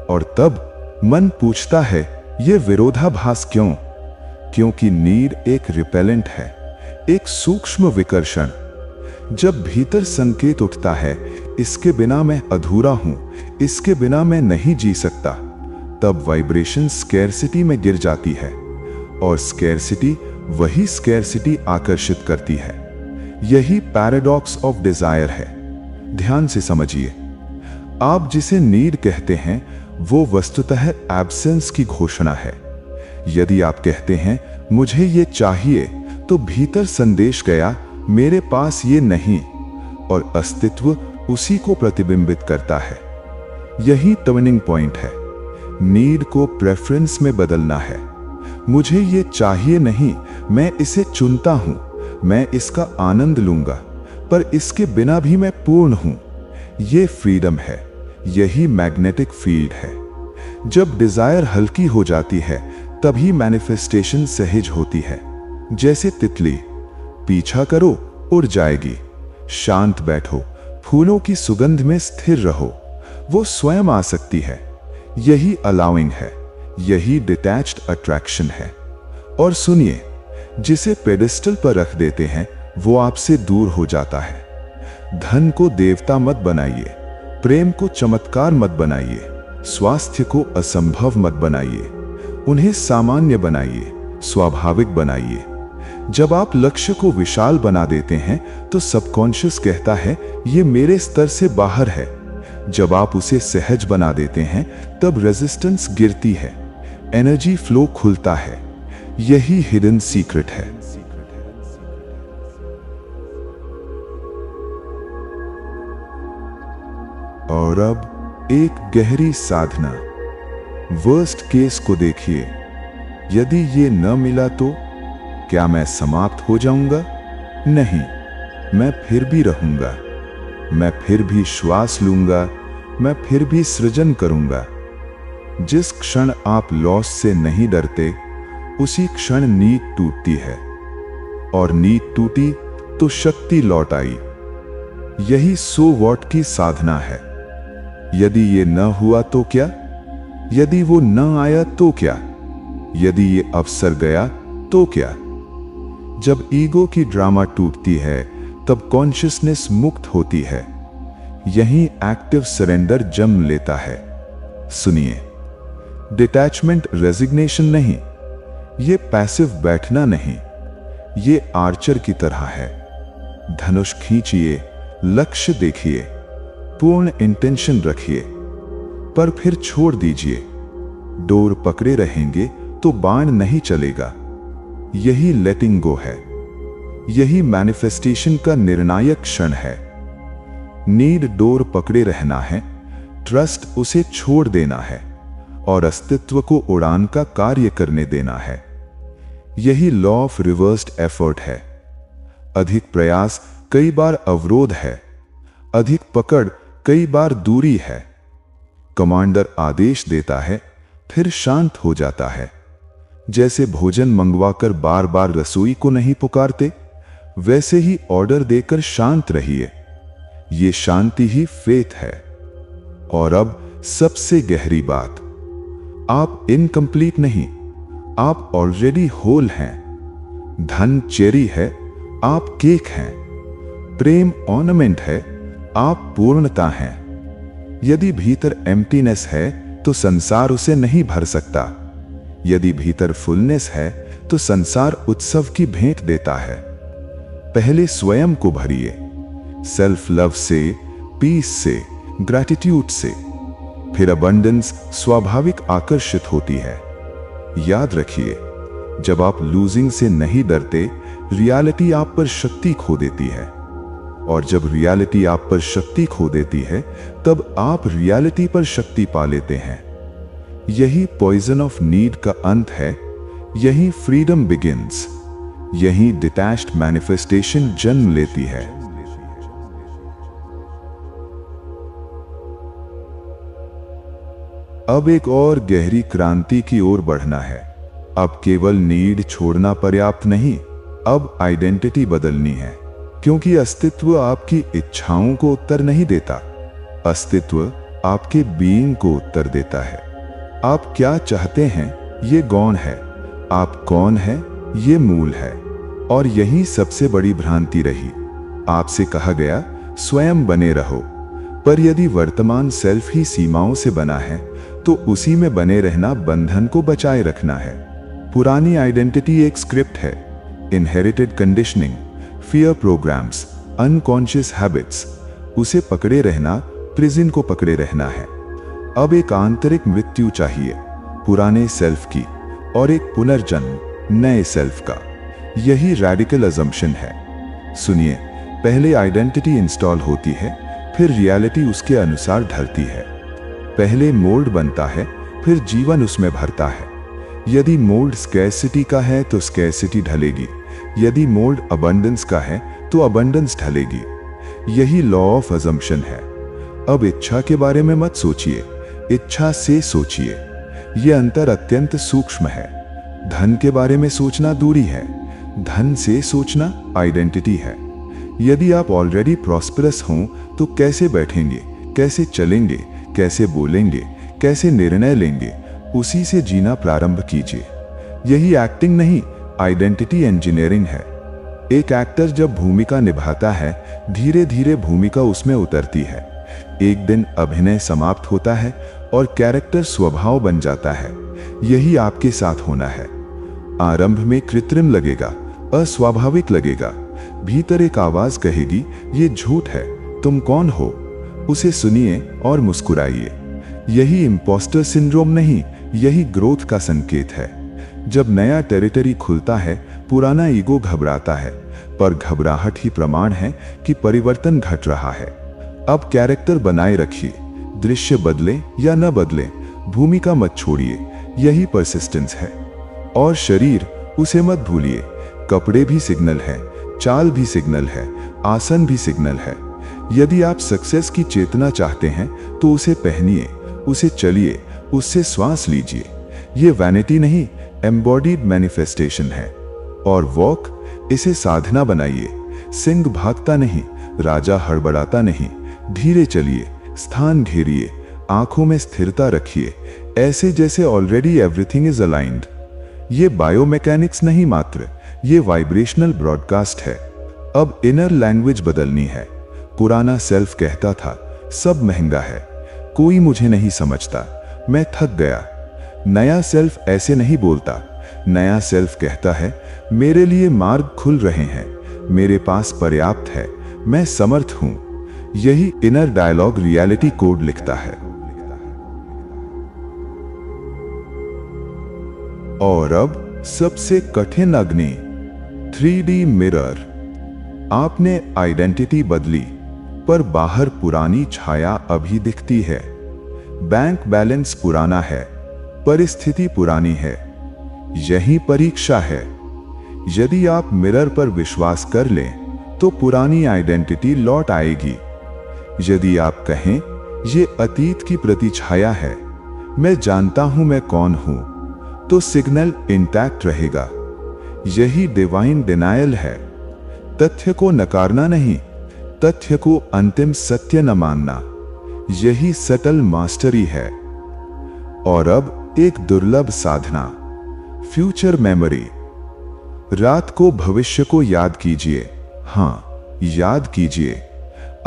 और तब मन पूछता है, ये विरोधाभास क्यों? क्योंकि नीड एक रिपेलेंट है, एक सूक्ष्म विकर्षण। जब भीतर संकेत उठता है, इसके बिना मैं अधूरा हूं, इसके बिना मैं नहीं जी सकता, तब वाइब्रेशन स्कैरसिटी में गिर जाती है। और स्कैरसिटी वही स्कैरसिटी आकर्षित करती है। यही पैराडॉक्स ऑफ डिजायर है। ध्यान से समझिए, आप जिसे नीड कहते हैं वो वस्तुतः एब्सेंस की घोषणा है। यदि आप कहते हैं मुझे ये चाहिए, तो भीतर संदेश गया मेरे पास ये नहीं, और अस्तित्व उसी को प्रतिबिंबित करता है। यही टर्निंग पॉइंट है। नीड को प्रेफरेंस में बदलना है। मुझे ये चाहिए नहीं, मैं इसे चुनता हूं, मैं इसका आनंद लूंगा, पर इसके बिना भी मैं पूर्ण हूं। ये फ्रीडम है, यही मैग्नेटिक फील्ड है। जब डिजायर हल्की हो जाती है तभी मैनिफेस्टेशन सहज होती है। जैसे तितली, पीछा करो उड़ जाएगी, शांत बैठो, फूलों की सुगंध में स्थिर रहो, वो स्वयं आ सकती है। यही अलाउइंग है, यही डिटैच्ड अट्रैक्शन है। और सुनिए, जिसे पेडिस्टल पर रख देते हैं वो आपसे दूर हो जाता है। धन को देवता मत बनाइए, प्रेम को चमत्कार मत बनाइए, स्वास्थ्य को असंभव मत बनाइए। उन्हें सामान्य बनाइए, स्वाभाविक बनाइए। जब आप लक्ष्य को विशाल बना देते हैं तो सबकॉन्शियस कहता है ये मेरे स्तर से बाहर है। जब आप उसे सहज बना देते हैं तब रेजिस्टेंस गिरती है, एनर्जी फ्लो खुलता है। यही हिडन सीक्रेट है। और अब एक गहरी साधना। वर्स्ट केस को देखिए, यदि ये न मिला तो क्या मैं समाप्त हो जाऊंगा? नहीं, मैं फिर भी रहूंगा, मैं फिर भी श्वास लूंगा, मैं फिर भी सृजन करूंगा। जिस क्षण आप लॉस से नहीं डरते उसी क्षण नीड टूटती है, और नीड टूटी तो शक्ति लौट आई। यही सो व्हाट की साधना है। यदि ये न हुआ तो क्या? यदि वो न आया तो क्या? यदि ये अवसर गया तो क्या? जब ईगो की ड्रामा टूटती है तब कॉन्शियसनेस मुक्त होती है। यही एक्टिव सरेंडर जन्म लेता है। सुनिए, डिटैचमेंट रेजिग्नेशन नहीं, ये पैसिव बैठना नहीं, ये आर्चर की तरह है। धनुष खींचिए, लक्ष्य देखिए, पूर्ण इंटेंशन रखिए, पर फिर छोड़ दीजिए। डोर पकड़े रहेंगे तो बाण नहीं चलेगा। यही लेटिंग गो है, यही मैनिफेस्टेशन का निर्णायक क्षण है। नीड डोर पकड़े रहना है, ट्रस्ट उसे छोड़ देना है और अस्तित्व को उड़ान का कार्य करने देना है। यही लॉ ऑफ रिवर्स्ड एफर्ट है। अधिक प्रयास कई बार अवरोध है, अधिक पकड़ कई बार दूरी है। कमांडर आदेश देता है, फिर शांत हो जाता है। जैसे भोजन मंगवाकर बार बार रसोई को नहीं पुकारते, वैसे ही ऑर्डर देकर शांत रहिए। ये शांति ही फेथ है। और अब सबसे गहरी बात, आप इनकम्प्लीट नहीं, आप ऑलरेडी होल हैं। धन चेरी है, आप केक हैं। प्रेम ऑर्नामेंट है, आप पूर्णता हैं। यदि भीतर एम्प्टीनेस है तो संसार उसे नहीं भर सकता। यदि भीतर फुलनेस है तो संसार उत्सव की भेंट देता है। पहले स्वयं को भरिए, सेल्फ लव से, पीस से, ग्रैटिट्यूड से। फिर अबंडेंस स्वाभाविक आकर्षित होती है। याद रखिए, जब आप लूजिंग से नहीं डरते, रियलिटी आप पर शक्ति खो देती है। और जब रियलिटी आप पर शक्ति खो देती है, तब आप रियलिटी पर शक्ति पा लेते हैं। यही पॉइजन ऑफ नीड का अंत है। यही फ्रीडम बिगिंस। यही डिटैच्ड मैनिफेस्टेशन जन्म लेती है। अब एक और गहरी क्रांति की ओर बढ़ना है। अब केवल नीड छोड़ना पर्याप्त नहीं, अब आइडेंटिटी बदलनी है। क्योंकि अस्तित्व आपकी इच्छाओं को उत्तर नहीं देता, अस्तित्व आपके बीइंग को उत्तर देता है। आप क्या चाहते हैं, ये गौण है। आप कौन हैं, ये मूल है। और यही सबसे बड़ी भ्रांति रही। आपसे कहा गया, स्वयं बने रहो। पर यदि वर्तमान सेल्फ ही सीमाओं से बना है, तो उसी में बने रहना बंधन को बचाए रखना है। पुरानी आइडेंटिटी एक स्क्रिप्ट है। Inherited conditioning, fear programmes, unconscious habits. उसे पकड़े रहना प्रिजन को पकड़े रहना है। अब एक आंतरिक मृत्यु चाहिए, पुराने सेल्फ की, और एक पुनर्जन्म नए सेल्फ का। यही रैडिकल अजम्पशन है। सुनिए, पहले आइडेंटिटी इंस्टॉल होती है, फिर रियलिटी उसके अनुसार ढलती है। पहले मोल्ड बनता है, फिर जीवन उसमें भरता है। यदि मोल्ड स्कैरसिटी का है तो स्कैरसिटी ढलेगी। यदि मोल्ड अबंडेंस का है तो अबंडेंस ढलेगी। यही लॉ ऑफ अजम्पशन है। अब इच्छा के बारे में मत सोचिए, इच्छा से सोचिए। यह अंतर अत्यंत सूक्ष्म है। धन के बारे में सोचना दूरी है, धन से सोचना आइडेंटिटी है। यदि आप ऑलरेडी प्रॉस्पेरस हों तो कैसे बैठेंगे, कैसे चलेंगे, कैसे बोलेंगे, कैसे निर्णय लेंगे, उसी से जीना प्रारंभ कीजिए। यही एक्टिंग नहीं, आइडेंटिटी इंजीनियरिंग है। एक एक्टर जब भूमिका निभाता है, धीरे धीरे भूमिका उसमें उतरती है। एक दिन अभिनय समाप्त होता है और कैरेक्टर स्वभाव बन जाता है। यही आपके साथ होना है। आरंभ में कृत्रिम लगेगा, अस्वाभाविक लगेगा। भीतर एक आवाज कहेगी, ये झूठ है, तुम कौन हो? उसे सुनिए और मुस्कुराइए। यही इम्पोस्टर सिंड्रोम नहीं, यही ग्रोथ का संकेत है। जब नया टेरिटरी खुलता है, पुराना ईगो घबराता है, पर घबराहट ही प्रमाण है कि परिवर्तन घट रहा है। अब कैरेक्टर बनाए रखिए, दृश्य बदले या न बदले, भूमिका मत छोड़िए। यही परसिस्टेंस है। और शरीर, उसे मत भूलिए। कपड़े भी सिग्नल है, चाल भी सिग्नल है, आसन भी सिग्नल है। यदि आप सक्सेस की चेतना चाहते हैं तो उसे पहनिए, उसे चलिए, उससे श्वास लीजिए। ये वैनिटी नहीं, एम्बॉडीड मैनिफेस्टेशन है। और वॉक, इसे साधना बनाइए। सिंह भागता नहीं, राजा हड़बड़ाता नहीं। धीरे चलिए, स्थान घेरिए, आंखों में स्थिरता रखिए, ऐसे जैसे ऑलरेडी एवरीथिंग इज अलाइंड। ये बायोमैकेनिक्स नहीं मात्र, ये वाइब्रेशनल ब्रॉडकास्ट है। अब इनर लैंग्वेज बदलनी है। पुराना सेल्फ कहता था, सब महंगा है, कोई मुझे नहीं समझता, मैं थक गया। नया सेल्फ ऐसे नहीं बोलता। नया सेल्फ कहता है, मेरे लिए मार्ग खुल रहे हैं, मेरे पास पर्याप्त है, मैं समर्थ हूं। यही इनर डायलॉग रियलिटी कोड लिखता है। और अब सबसे कठिन अग्नि, 3D मिरर। आपने आइडेंटिटी बदली, पर बाहर पुरानी छाया अभी दिखती है। बैंक बैलेंस पुराना है, परिस्थिति पुरानी है। यही परीक्षा है। यदि आप मिरर पर विश्वास कर लें तो पुरानी आइडेंटिटी लौट आएगी। यदि आप कहें, ये अतीत की प्रतिछाया है, मैं जानता हूं मैं कौन हूं, तो सिग्नल इंटैक्ट रहेगा। यही डिवाइन डिनायल है। तथ्य को नकारना नहीं, तथ्य को अंतिम सत्य न मानना। यही सटल मास्टरी है। और अब एक दुर्लभ साधना, फ्यूचर मेमोरी। रात को भविष्य को याद कीजिए। हां, याद कीजिए।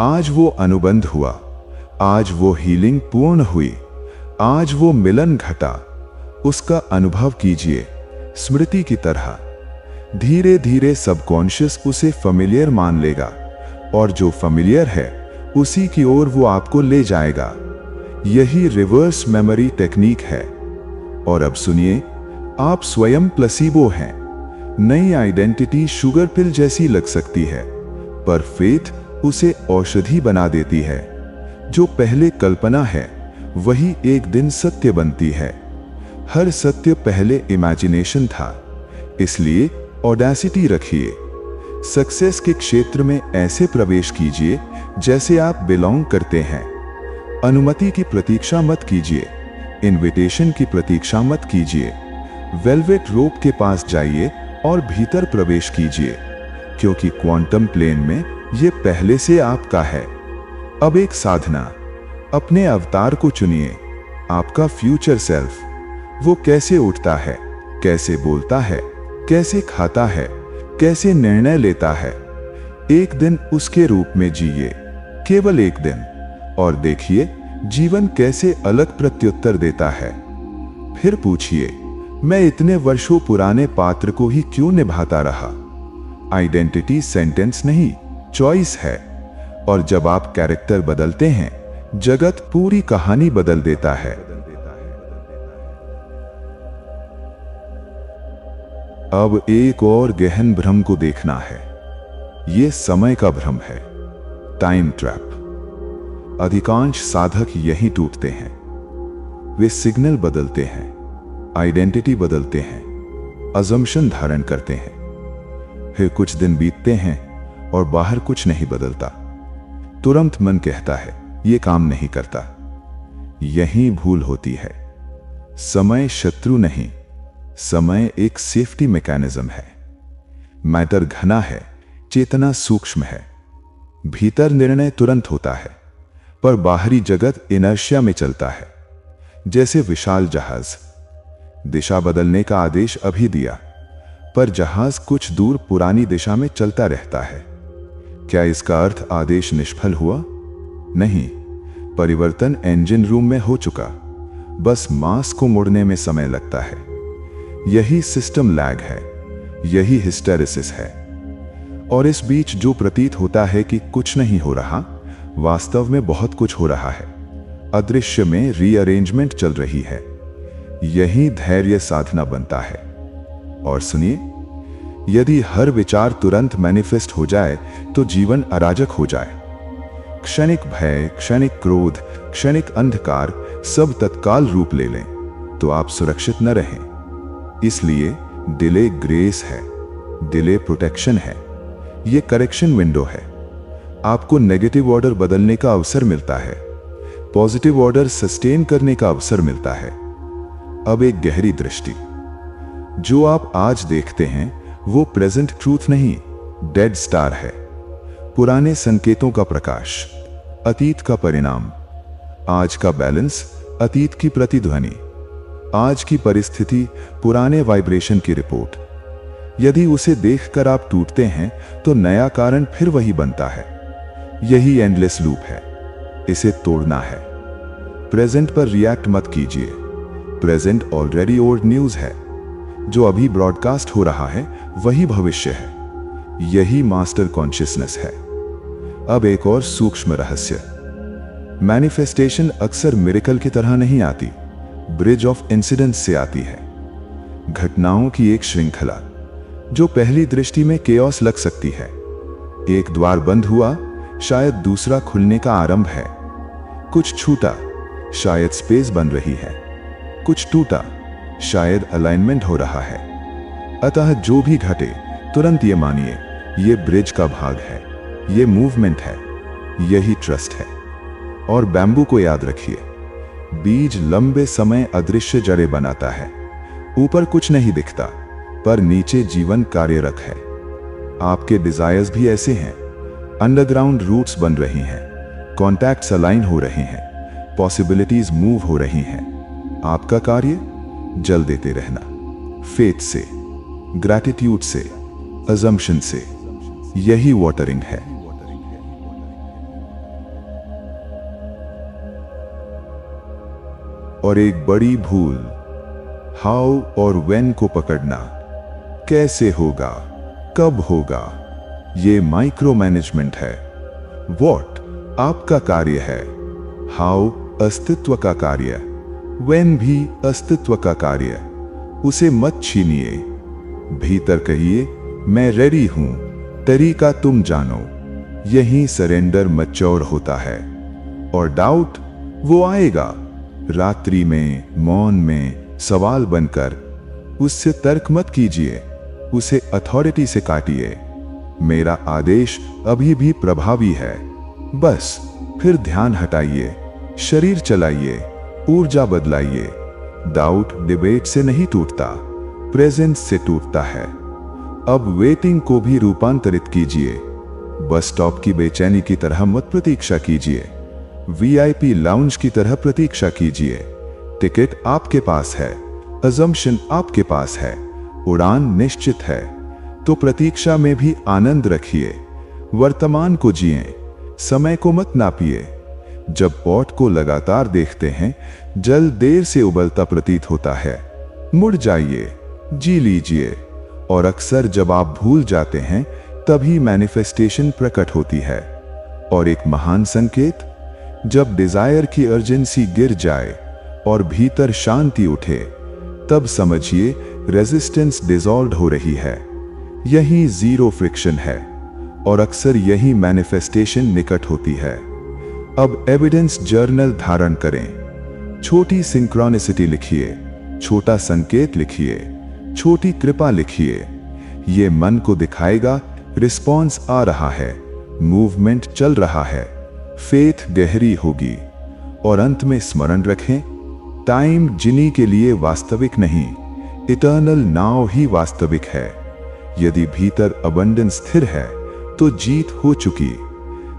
आज वो अनुबंध हुआ, आज वो हीलिंग पूर्ण हुई, आज वो मिलन घटा। उसका अनुभव कीजिए स्मृति की तरह। धीरे धीरे सबकॉन्शियस उसे familiar मान लेगा, और जो familiar है उसी की ओर वो आपको ले जाएगा। यही रिवर्स मेमोरी टेक्निक है। और अब सुनिए, आप स्वयं प्लेसिबो हैं। नई आइडेंटिटी शुगर पिल जैसी लग सकती है, पर फेथ उसे औषधि बना देती है। जो पहले कल्पना है वही एक दिन सत्य बनती है। हर सत्य पहले इमेजिनेशन था, इसलिए ऑडेसिटी रखिए। सक्सेस के क्षेत्र में ऐसे प्रवेश कीजिए जैसे आप बिलोंग करते हैं। अनुमति की प्रतीक्षा मत कीजिए, इनविटेशन की प्रतीक्षा मत कीजिए। वेलवेट रोप के पास जाइए और भीतर प्रवेश कीजिए, क्योंकि क्वांटम प्लेन में ये पहले से आपका है। अब एक साधना, अपने अवतार को चुनिए। आपका फ्यूचर सेल्फ, वो कैसे उठता है, कैसे बोलता है, कैसे खाता है, कैसे निर्णय लेता है। एक दिन उसके रूप में जिए, केवल एक दिन, और देखिए जीवन कैसे अलग प्रत्युत्तर देता है। फिर पूछिए, मैं इतने वर्षों पुराने पात्र को ही क्यों निभाता रहा? आइडेंटिटी सेंटेंस नहीं, चॉइस है। और जब आप कैरेक्टर बदलते हैं, जगत पूरी कहानी बदल देता है। अब एक और गहन भ्रम को देखना है। यह समय का भ्रम है, टाइम ट्रैप। अधिकांश साधक यही टूटते हैं। वे सिग्नल बदलते हैं, आइडेंटिटी बदलते हैं, अजम्पशन धारण करते हैं। फिर कुछ दिन बीतते हैं और बाहर कुछ नहीं बदलता। तुरंत मन कहता है, यह काम नहीं करता। यही भूल होती है। समय शत्रु नहीं, समय एक सेफ्टी मैकेनिज्म है। मैटर घना है, चेतना सूक्ष्म है। भीतर निर्णय तुरंत होता है, पर बाहरी जगत इनर्शिया में चलता है। जैसे विशाल जहाज, दिशा बदलने का आदेश अभी दिया, पर जहाज कुछ दूर पुरानी दिशा में चलता रहता है। क्या इसका अर्थ आदेश निष्फल हुआ? नहीं, परिवर्तन इंजन रूम में हो चुका, बस मास को मुड़ने में समय लगता है। यही सिस्टम लैग है, यही हिस्टेरिसिस है। और इस बीच जो प्रतीत होता है कि कुछ नहीं हो रहा, वास्तव में बहुत कुछ हो रहा है। अदृश्य में रीअरेंजमेंट चल रही है। यही धैर्य साधना बनता है। और सुनिए, यदि हर विचार तुरंत मैनिफेस्ट हो जाए तो जीवन अराजक हो जाए। क्षणिक भय, क्षणिक क्रोध, क्षणिक अंधकार सब तत्काल रूप ले लें तो आप सुरक्षित न रहें। इसलिए डिले ग्रेस है, डिले प्रोटेक्शन है। यह करेक्शन विंडो है। आपको नेगेटिव ऑर्डर बदलने का अवसर मिलता है, पॉजिटिव ऑर्डर सस्टेन करने का अवसर मिलता है। अब एक गहरी दृष्टि। जो आप आज देखते हैं वो प्रेजेंट ट्रूथ नहीं, डेड स्टार है। पुराने संकेतों का प्रकाश, अतीत का परिणाम। आज का बैलेंस, अतीत की प्रतिध्वनि। आज की परिस्थिति, पुराने वाइब्रेशन की रिपोर्ट। यदि उसे देखकर आप टूटते हैं तो नया कारण फिर वही बनता है। यही एंडलेस लूप है। इसे तोड़ना है। प्रेजेंट पर रिएक्ट मत कीजिए, प्रेजेंट ऑलरेडी ओल्ड न्यूज है, जो अभी ब्रॉडकास्ट हो रहा है वही भविष्य है। यही मास्टर कॉन्शियसनेस है। अब एक और सूक्ष्म रहस्य, मैनिफेस्टेशन अक्सर मिरेकल की तरह नहीं आती, ब्रिज ऑफ इंसिडेंट्स से आती है। घटनाओं की एक श्रृंखला जो पहली दृष्टि में केओस लग सकती है। एक द्वार बंद हुआ, शायद दूसरा खुलने का आरंभ है। कुछ छूटा, शायद स्पेस बन रही है। कुछ टूटा, शायद अलाइनमेंट हो रहा है। अतः जो भी घटे तुरंत ये मानिए, ये ब्रिज का भाग है, ये मूवमेंट है, यही ट्रस्ट है। और बैम्बू को याद रखिए, बीज लंबे समय अदृश्य जड़ें बनाता है। ऊपर कुछ नहीं दिखता, पर नीचे जीवन कार्यरत है। आपके डिजायर्स भी ऐसे हैं। अंडरग्राउंड रूट्स बन रही हैं, कॉन्टैक्ट्स अलाइन हो रहे हैं, पॉसिबिलिटीज मूव हो रही हैं। आपका कार्य जल देते रहना, फेथ से, ग्रैटिट्यूड से, अजम्पशन से। यही वाटरिंग है। और एक बड़ी भूल, हाउ और व्हेन को पकड़ना। कैसे होगा, कब होगा, ये माइक्रो मैनेजमेंट है। व्हाट आपका कार्य है, हाउ अस्तित्व का कार्य, व्हेन भी अस्तित्व का कार्य। उसे मत छीनिए। भीतर कहिए, मैं रेडी हूं, तरीका तुम जानो। यही सरेंडर मैच्योर होता है। और डाउट वो आएगा, रात्रि में, मौन में, सवाल बनकर। उससे तर्क मत कीजिए, उसे अथॉरिटी से काटिए। मेरा आदेश अभी भी प्रभावी है। बस फिर ध्यान हटाइए, शरीर चलाइए, ऊर्जा बदलाइए। डाउट डिबेट से नहीं टूटता, प्रेजेंस से टूटता है। अब वेटिंग को भी रूपांतरित कीजिए। बस स्टॉप की बेचैनी की तरह मत प्रतीक्षा कीजिए, वीआईपी लाउंज की तरह प्रतीक्षा कीजिए। टिकट आपके पास है, अजम्पशन आपके पास है, उड़ान निश्चित है। तो प्रतीक्षा में भी आनंद रखिए। वर्तमान को जिए, समय को मत नापिए। जब पॉट को लगातार देखते हैं, जल देर से उबलता प्रतीत होता है। मुड़ जाइए, जी लीजिए। और अक्सर जब आप भूल जाते हैं, तभी मैनिफेस्टेशन प्रकट होती है। और एक महान संकेत, जब डिजायर की अर्जेंसी गिर जाए और भीतर शांति उठे, तब समझिए रेजिस्टेंस डिसॉल्व हो रही है। यही जीरो फ्रिक्शन है। और अक्सर यही मैनिफेस्टेशन निकट होती है। अब एविडेंस जर्नल धारण करें। छोटी सिंक्रोनिसिटी लिखिए, छोटा संकेत लिखिए, छोटी कृपा लिखिए। ये मन को दिखाएगा रिस्पॉन्स आ रहा है, मूवमेंट चल रहा है, फेथ गहरी होगी। और अंत में स्मरण रखें, टाइम जिनी के लिए वास्तविक नहीं, इटर्नल नाउ ही वास्तविक है। यदि भीतर अबंडेंस स्थिर है तो जीत हो चुकी।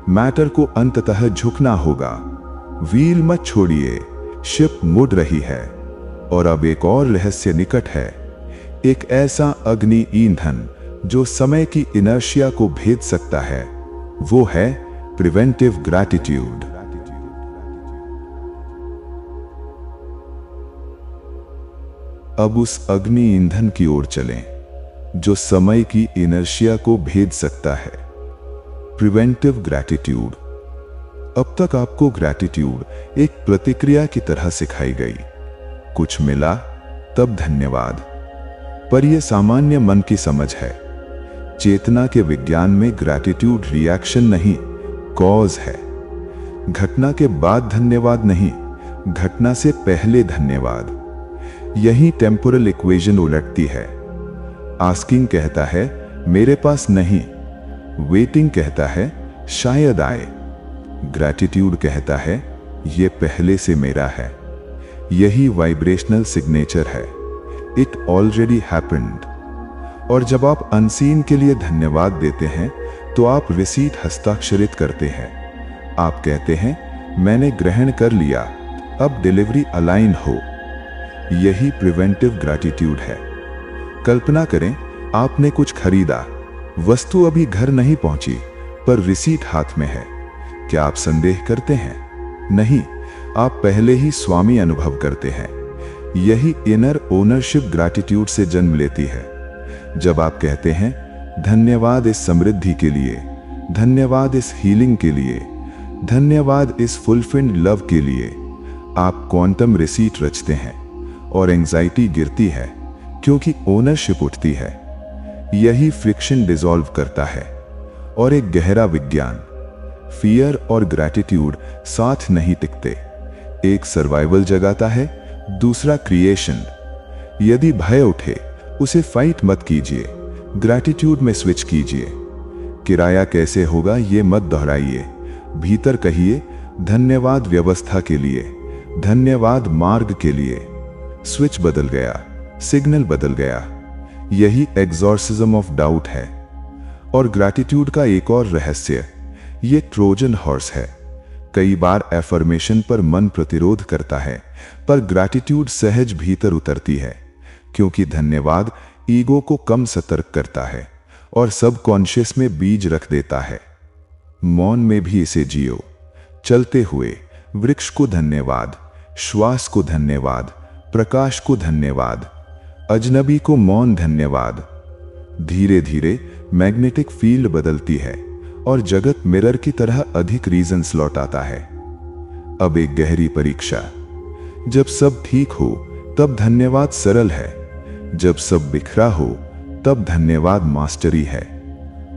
मैटर को अंततः झुकना होगा। व्हील मत छोड़िए, शिप मुड़ रही है। और अब एक और रहस्य निकट है, एक ऐसा अग्नि ईंधन जो समय की इनर्शिया को भेद सकता है। वो है प्रिवेंटिव ग्रैटिट्यूड। अब उस अग्नि ईंधन की ओर चलें जो समय की इनर्शिया को भेद सकता है। Preventive gratitude. अब तक आपको ग्रैटिट्यूड एक प्रतिक्रिया की तरह सिखाई गई। कुछ मिला तब धन्यवाद। पर यह सामान्य मन की समझ है। चेतना के विज्ञान में ग्रैटिट्यूड रिएक्शन नहीं, कॉज है। घटना के बाद धन्यवाद नहीं, घटना से पहले धन्यवाद। यही टेम्पोरल इक्वेशन उलटती है। आस्किंग कहता है मेरे पास नहीं, वेटिंग कहता है शायद आए, ग्रैटिट्यूड कहता है ये पहले से मेरा है। यही वाइब्रेशनल सिग्नेचर है, इट ऑलरेडी हैपेंड। और जब आप अनसीन के लिए धन्यवाद देते हैं तो आप रिसीट हस्ताक्षरित करते हैं। आप कहते हैं मैंने ग्रहण कर लिया, अब डिलीवरी अलाइन हो। यही प्रिवेंटिव ग्रैटिट्यूड है। कल्पना करें आपने कुछ खरीदा, वस्तु अभी घर नहीं पहुंची पर रिसीट हाथ में है। क्या आप संदेह करते हैं? नहीं, आप पहले ही स्वामी अनुभव करते हैं। यही इनर ओनरशिप ग्रैटिट्यूड से जन्म लेती है। जब आप कहते हैं धन्यवाद इस समृद्धि के लिए, धन्यवाद इस हीलिंग के लिए, धन्यवाद इस फुलफिल्ड लव के लिए, आप क्वांटम रिसीट रचते हैं और एंजाइटी गिरती है क्योंकि ओनरशिप उठती है। यही फ्रिक्शन डिसॉल्व करता है और एक गहरा विज्ञान, फियर और ग्रैटिट्यूड साथ नहीं टिकते। एक सर्वाइवल जगाता है, दूसरा क्रिएशन। यदि भय उठे उसे फाइट मत कीजिए, ग्रैटिट्यूड में स्विच कीजिए। किराया कैसे होगा ये मत दोहराइए, भीतर कहिए धन्यवाद व्यवस्था के लिए, धन्यवाद मार्ग के लिए। स्विच बदल गया, सिग्नल बदल गया। यही एग्जॉर्सिज्म ऑफ डाउट है। और ग्रैटिट्यूड का एक और रहस्य, ये ट्रोजन हॉर्स है। कई बार एफर्मेशन पर मन प्रतिरोध करता है, पर ग्रैटिट्यूड सहज भीतर उतरती है, क्योंकि धन्यवाद ईगो को कम सतर्क करता है और सबकॉन्शियस में बीज रख देता है। मौन में भी इसे जियो। चलते हुए वृक्ष को धन्यवाद, श्वास को धन्यवाद, प्रकाश को धन्यवाद, अजनबी को मौन धन्यवाद। धीरे धीरे मैग्नेटिक फील्ड बदलती है और जगत मिरर की तरह अधिक रीजंस लौटाता है। अब एक गहरी परीक्षा। जब सब ठीक हो तब धन्यवाद सरल है, जब सब बिखरा हो तब धन्यवाद मास्टरी है।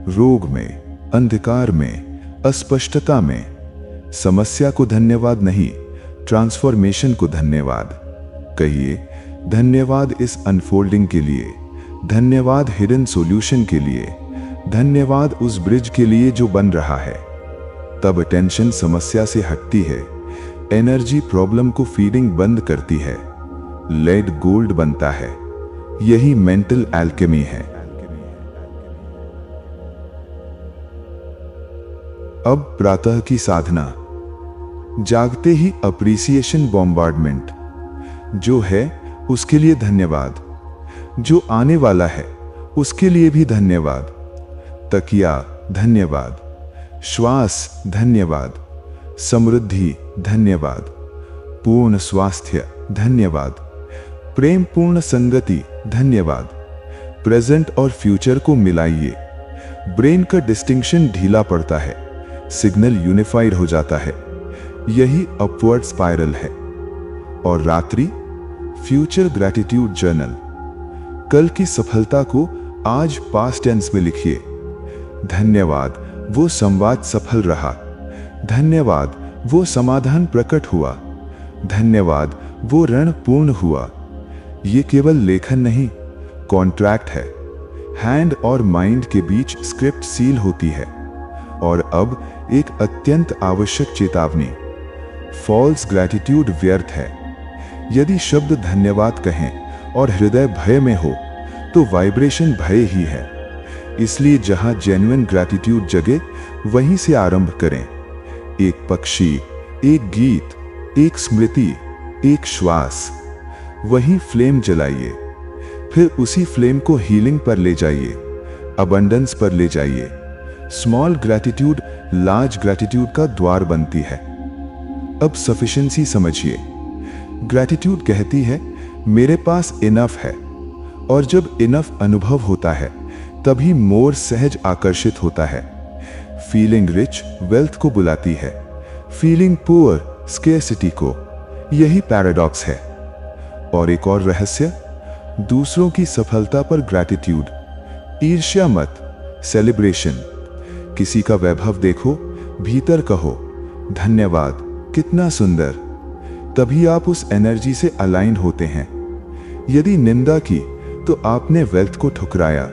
रोग में, अंधकार में, अस्पष्टता में, समस्या को धन्यवाद नहीं, ट्रांसफॉर्मेशन को धन्यवाद। कहिए धन्यवाद इस अनफोल्डिंग के लिए, धन्यवाद हिडन सॉल्यूशन के लिए, धन्यवाद उस ब्रिज के लिए जो बन रहा है। तब टेंशन समस्या से हटती है, एनर्जी प्रॉब्लम को फीडिंग बंद करती है, लेड गोल्ड बनता है। यही मेंटल एल्केमी है। अब प्रातः की साधना। जागते ही अप्रिसिएशन बॉम्बार्डमेंट। जो है उसके लिए धन्यवाद, जो आने वाला है उसके लिए भी धन्यवाद। तकिया धन्यवाद, श्वास धन्यवाद, समृद्धि धन्यवाद, पूर्ण स्वास्थ्य धन्यवाद, प्रेम पूर्ण संगति धन्यवाद। प्रेजेंट और फ्यूचर को मिलाइए। ब्रेन का डिस्टिंक्शन ढीला पड़ता है, सिग्नल यूनिफाइड हो जाता है। यही अपवर्ड स्पाइरल है। और रात्रि फ्यूचर ग्रैटिट्यूड जर्नल। कल की सफलता को आज पास्ट टेंस में लिखिए। धन्यवाद वो संवाद सफल रहा, धन्यवाद वो समाधान प्रकट हुआ, धन्यवाद वो ऋण पूर्ण हुआ। ये केवल लेखन नहीं, कॉन्ट्रैक्ट है। हैंड और माइंड के बीच स्क्रिप्ट सील होती है। और अब एक अत्यंत आवश्यक चेतावनी, फॉल्स ग्रैटिट्यूड व्यर्थ है। यदि शब्द धन्यवाद कहें और हृदय भय में हो तो वाइब्रेशन भय ही है। इसलिए जहां जेन्युइन ग्रैटिट्यूड जगे वहीं से आरंभ करें। एक पक्षी, एक गीत, एक स्मृति, एक श्वास, वहीं फ्लेम जलाइए। फिर उसी फ्लेम को हीलिंग पर ले जाइए, अबंडेंस पर ले जाइए। स्मॉल ग्रैटिट्यूड लार्ज ग्रैटिट्यूड का द्वार बनती है। अब सफिशिएंसी समझिए। ग्रैटिट्यूड कहती है मेरे पास इनफ है, और जब इनफ अनुभव होता है तभी मोर सहज आकर्षित होता है। फीलिंग रिच वेल्थ को बुलाती है, फीलिंग पुअर स्केर्सिटी को। यही पैराडॉक्स है। और एक और रहस्य, दूसरों की सफलता पर ग्रैटिट्यूड, ईर्ष्या मत, सेलिब्रेशन। किसी का वैभव देखो, भीतर कहो धन्यवाद, कितना सुंदर। तभी आप उस एनर्जी से अलाइन होते हैं। यदि निंदा की तो आपने वेल्थ को ठुकराया,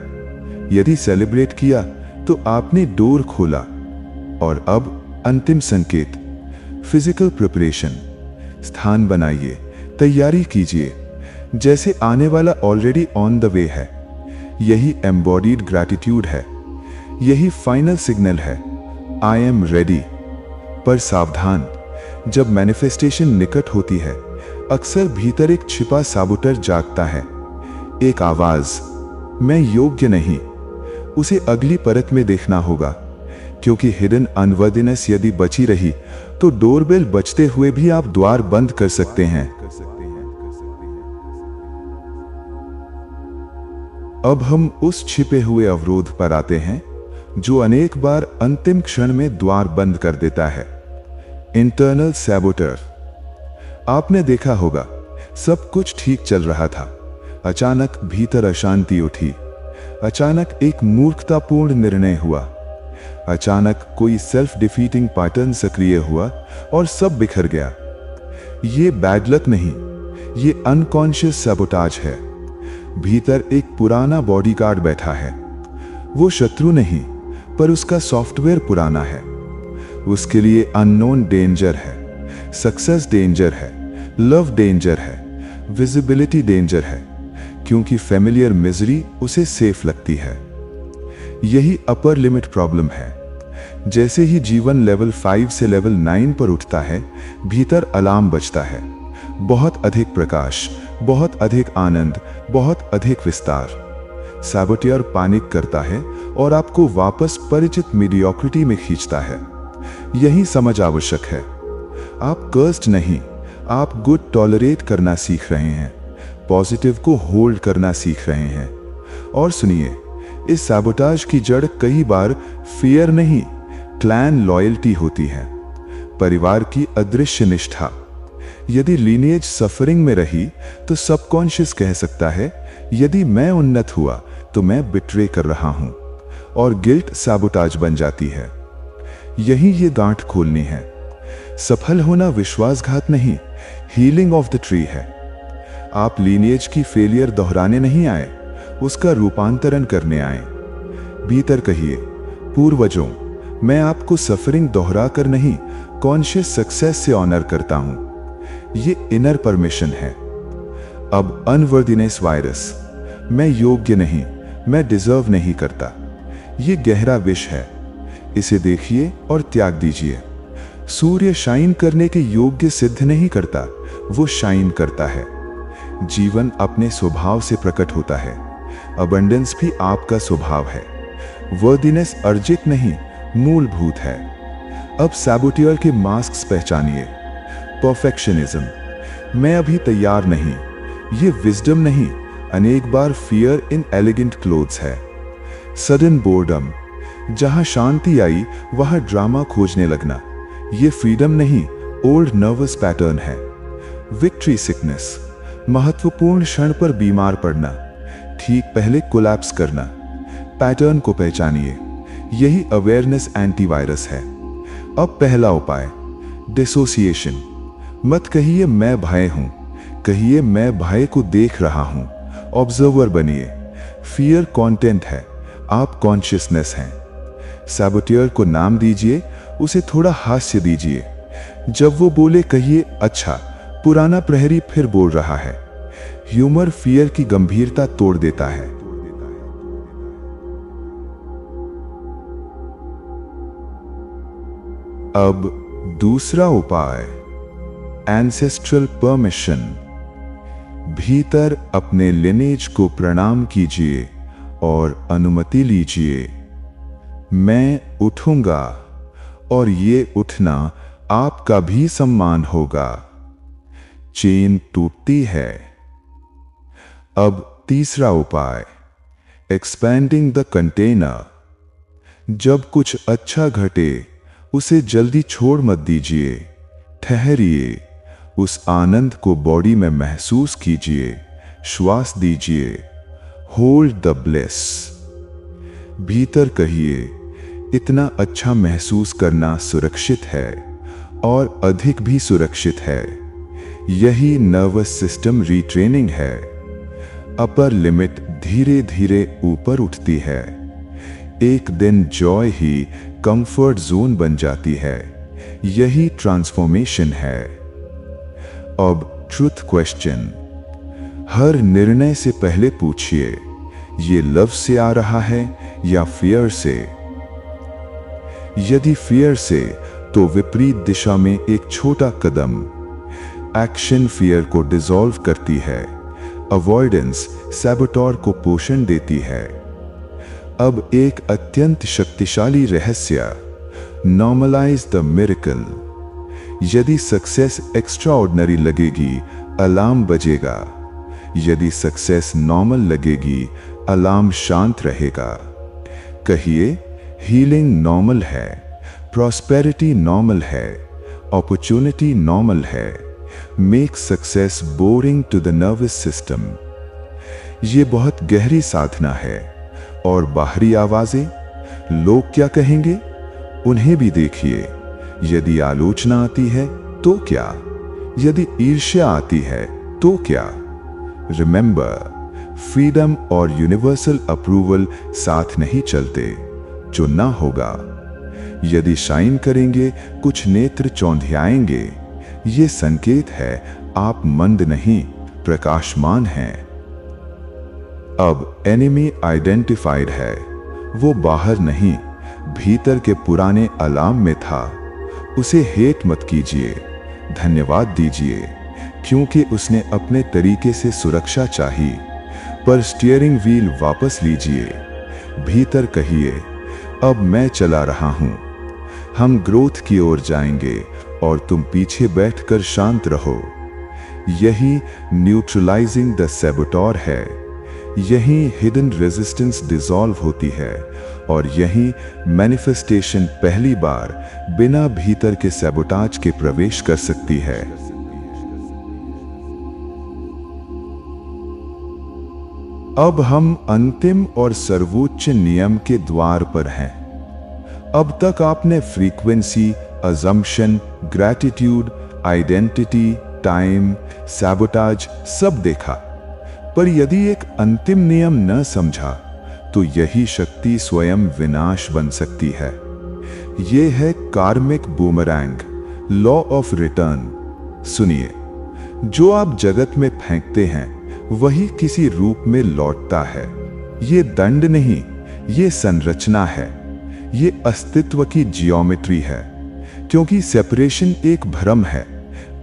यदि सेलिब्रेट किया तो आपने डोर खोला। और अब अंतिम संकेत, फिजिकल प्रिपरेशन। स्थान बनाइए, तैयारी कीजिए, जैसे आने वाला ऑलरेडी ऑन द वे है। यही एम्बॉडीड ग्रैटिट्यूड है, यही फाइनल सिग्नल है, आई एम रेडी। पर सावधान, जब मैनिफेस्टेशन निकट होती है अक्सर भीतर एक छिपा साबुटर जागता है। एक आवाज, मैं योग्य नहीं। उसे अगली परत में देखना होगा, क्योंकि हिडन अनवर्दिनेस यदि बची रही तो डोरबेल बजते हुए भी आप द्वार बंद कर सकते हैं। अब हम उस छिपे हुए अवरोध पर आते हैं जो अनेक बार अंतिम क्षण में द्वार बंद कर देता है। इंटरनल सैबोटर। आपने देखा होगा, सब कुछ ठीक चल रहा था, अचानक भीतर अशांति उठी, अचानक एक मूर्खतापूर्ण निर्णय हुआ, अचानक कोई सेल्फ डिफीटिंग पैटर्न सक्रिय हुआ और सब बिखर गया। ये बैड लक नहीं, ये अनकॉन्शियस सैबोटाज है। भीतर एक पुराना बॉडीगार्ड बैठा है। वो शत्रु नहीं, पर उसका सॉफ्टवेयर पुराना है। उसके लिए अननोन डेंजर है, सक्सेस डेंजर है, लव डेंजर है, विजिबिलिटी डेंजर है, क्योंकि फेमिलियर मिजरी उसे सेफ लगती है। यही अपर लिमिट प्रॉब्लम है। जैसे ही जीवन लेवल 5 से लेवल 9 पर उठता है, भीतर अलार्म बजता है। बहुत अधिक प्रकाश, बहुत अधिक आनंद, बहुत अधिक विस्तार। सैबोटियर पैनिक करता है और आपको वापस परिचित मीडियोक्रिटी में खींचता है। यही समझ आवश्यक है। आप कर्स्ड नहीं, आप गुड टॉलरेट करना सीख रहे हैं, पॉजिटिव को होल्ड करना सीख रहे हैं। और सुनिए, इस सैबोटाज की जड़ कई बार फियर नहीं, क्लैन लॉयल्टी होती है, परिवार की अदृश्य निष्ठा। यदि लीनिएज सफरिंग में रही तो सबकॉन्शियस कह सकता है, यदि मैं उन्नत हुआ तो मैं बिट्रे कर रहा हूं, और गिल्ट सैबोटाज बन जाती है। यही ये गांठ खोलनी है। सफल होना विश्वासघात नहीं, हीलिंग ऑफ द ट्री है। आप लीनिएज की फेलियर दोहराने नहीं आए, उसका रूपांतरण करने आए। भीतर कहिए, पूर्वजों, मैं आपको सफरिंग दोहरा कर नहीं, कॉन्शियस सक्सेस से ऑनर करता हूं। ये इनर परमिशन है। अब अनवर्दीनेस वायरस, मैं योग्य नहीं, मैं डिजर्व नहीं करता, ये गहरा विष है। इसे देखिए और त्याग दीजिए। सूर्य शाइन करने के योग्य सिद्ध नहीं करता, वो शाइन करता है। जीवन अपने स्वभाव से प्रकट होता है। अबंडेंस भी आपका स्वभाव है। वर्दीनेस अर्जित नहीं, मूलभूत है। अब सैबोटियर के मास्क्स पहचानिए। परफेक्शनिज्म, मैं अभी तैयार नहीं, ये विजडम नहीं, अनेक बार फियर इन एलिगेंट क्लोथ्स है। सडन बोर्डम, जहां शांति आई वहां ड्रामा खोजने लगना, ये फ्रीडम नहीं, ओल्ड नर्वस पैटर्न है। विक्ट्री सिकनेस, महत्वपूर्ण क्षण पर बीमार पड़ना, ठीक पहले कोलैप्स करना। पैटर्न को पहचानिए, यही अवेयरनेस एंटीवायरस है। अब पहला उपाय, डिसोसिएशन। मत कहिए मैं भय हूं, कहिए मैं भय को देख रहा हूं। ऑब्जर्वर बनिए। फियर कंटेंट है, आप कॉन्शियसनेस हैं। सैबोटियर को नाम दीजिए, उसे थोड़ा हास्य दीजिए। जब वो बोले कहिए, अच्छा, पुराना प्रहरी फिर बोल रहा है। ह्यूमर फियर की गंभीरता तोड़ देता है। अब दूसरा उपाय, एंसेस्ट्रल परमिशन। भीतर अपने लिनेज को प्रणाम कीजिए और अनुमति लीजिए। मैं उठूंगा और ये उठना आपका भी सम्मान होगा। चेन टूटती है। अब तीसरा उपाय, एक्सपेंडिंग द कंटेनर। जब कुछ अच्छा घटे उसे जल्दी छोड़ मत दीजिए, ठहरिए। उस आनंद को बॉडी में महसूस कीजिए, श्वास दीजिए। Hold the bless. भीतर कहिए, इतना अच्छा महसूस करना सुरक्षित है और अधिक भी सुरक्षित है। यही नर्वस सिस्टम रीट्रेनिंग है। अपर लिमिट धीरे धीरे ऊपर उठती है। एक दिन जॉय ही कंफर्ट जोन बन जाती है। यही ट्रांसफॉर्मेशन है। अब ट्रुथ क्वेश्चन। हर निर्णय से पहले पूछिए, ये लव से आ रहा है या फियर से? यदि फियर से, तो विपरीत दिशा में एक छोटा कदम। एक्शन फियर को डिसॉल्व करती है, अवॉइडेंस सैबोटोर को पोषण देती है। अब एक अत्यंत शक्तिशाली रहस्य, नॉर्मलाइज द मिरेकल। यदि सक्सेस एक्स्ट्राऑर्डिनरी लगेगी, अलार्म बजेगा। यदि सक्सेस नॉर्मल लगेगी, अलार्म शांत रहेगा। कहिए, हीलिंग नॉर्मल है, प्रॉस्पेरिटी नॉर्मल है, अपॉर्चुनिटी नॉर्मल है। Make success boring to the nervous system. ये बहुत गहरी साधना है। और बाहरी आवाजें, लोग क्या कहेंगे, उन्हें भी देखिए। यदि आलोचना आती है तो क्या, यदि ईर्ष्या आती है तो क्या। रिमेंबर, फ्रीडम और यूनिवर्सल अप्रूवल साथ नहीं चलते, चुनना होगा। यदि शाइन करेंगे, कुछ नेत्र चौंधियाएंगे, ये संकेत है आप मंद नहीं, प्रकाशमान हैं। अब एनिमी आइडेंटिफाइड है। वो बाहर नहीं, भीतर के पुराने अलार्म में था। उसे हेट मत कीजिए, धन्यवाद दीजिए, क्योंकि उसने अपने तरीके से सुरक्षा चाही। पर स्टीयरिंग व्हील वापस लीजिए। भीतर कहिए, अब मैं चला रहा हूं। हम ग्रोथ की ओर जाएंगे और तुम पीछे बैठकर शांत रहो। यही न्यूट्रलाइजिंग द सैबोटोर है। यही हिडन रेजिस्टेंस डिसॉल्व होती है। और यही मैनिफेस्टेशन पहली बार बिना भीतर के सैबोटाज के प्रवेश कर सकती है। अब हम अंतिम और सर्वोच्च नियम के द्वार पर हैं। अब तक आपने frequency, assumption, gratitude, identity, time, sabotage सब देखा। पर यदि एक अंतिम नियम न समझा तो यही शक्ति स्वयं विनाश बन सकती है। यह है कार्मिक बूमरैंग, लॉ ऑफ रिटर्न। सुनिए, जो आप जगत में फेंकते हैं वही किसी रूप में लौटता है। ये दंड नहीं, ये संरचना है, ये अस्तित्व की जियोमेट्री है। क्योंकि सेपरेशन एक भ्रम है।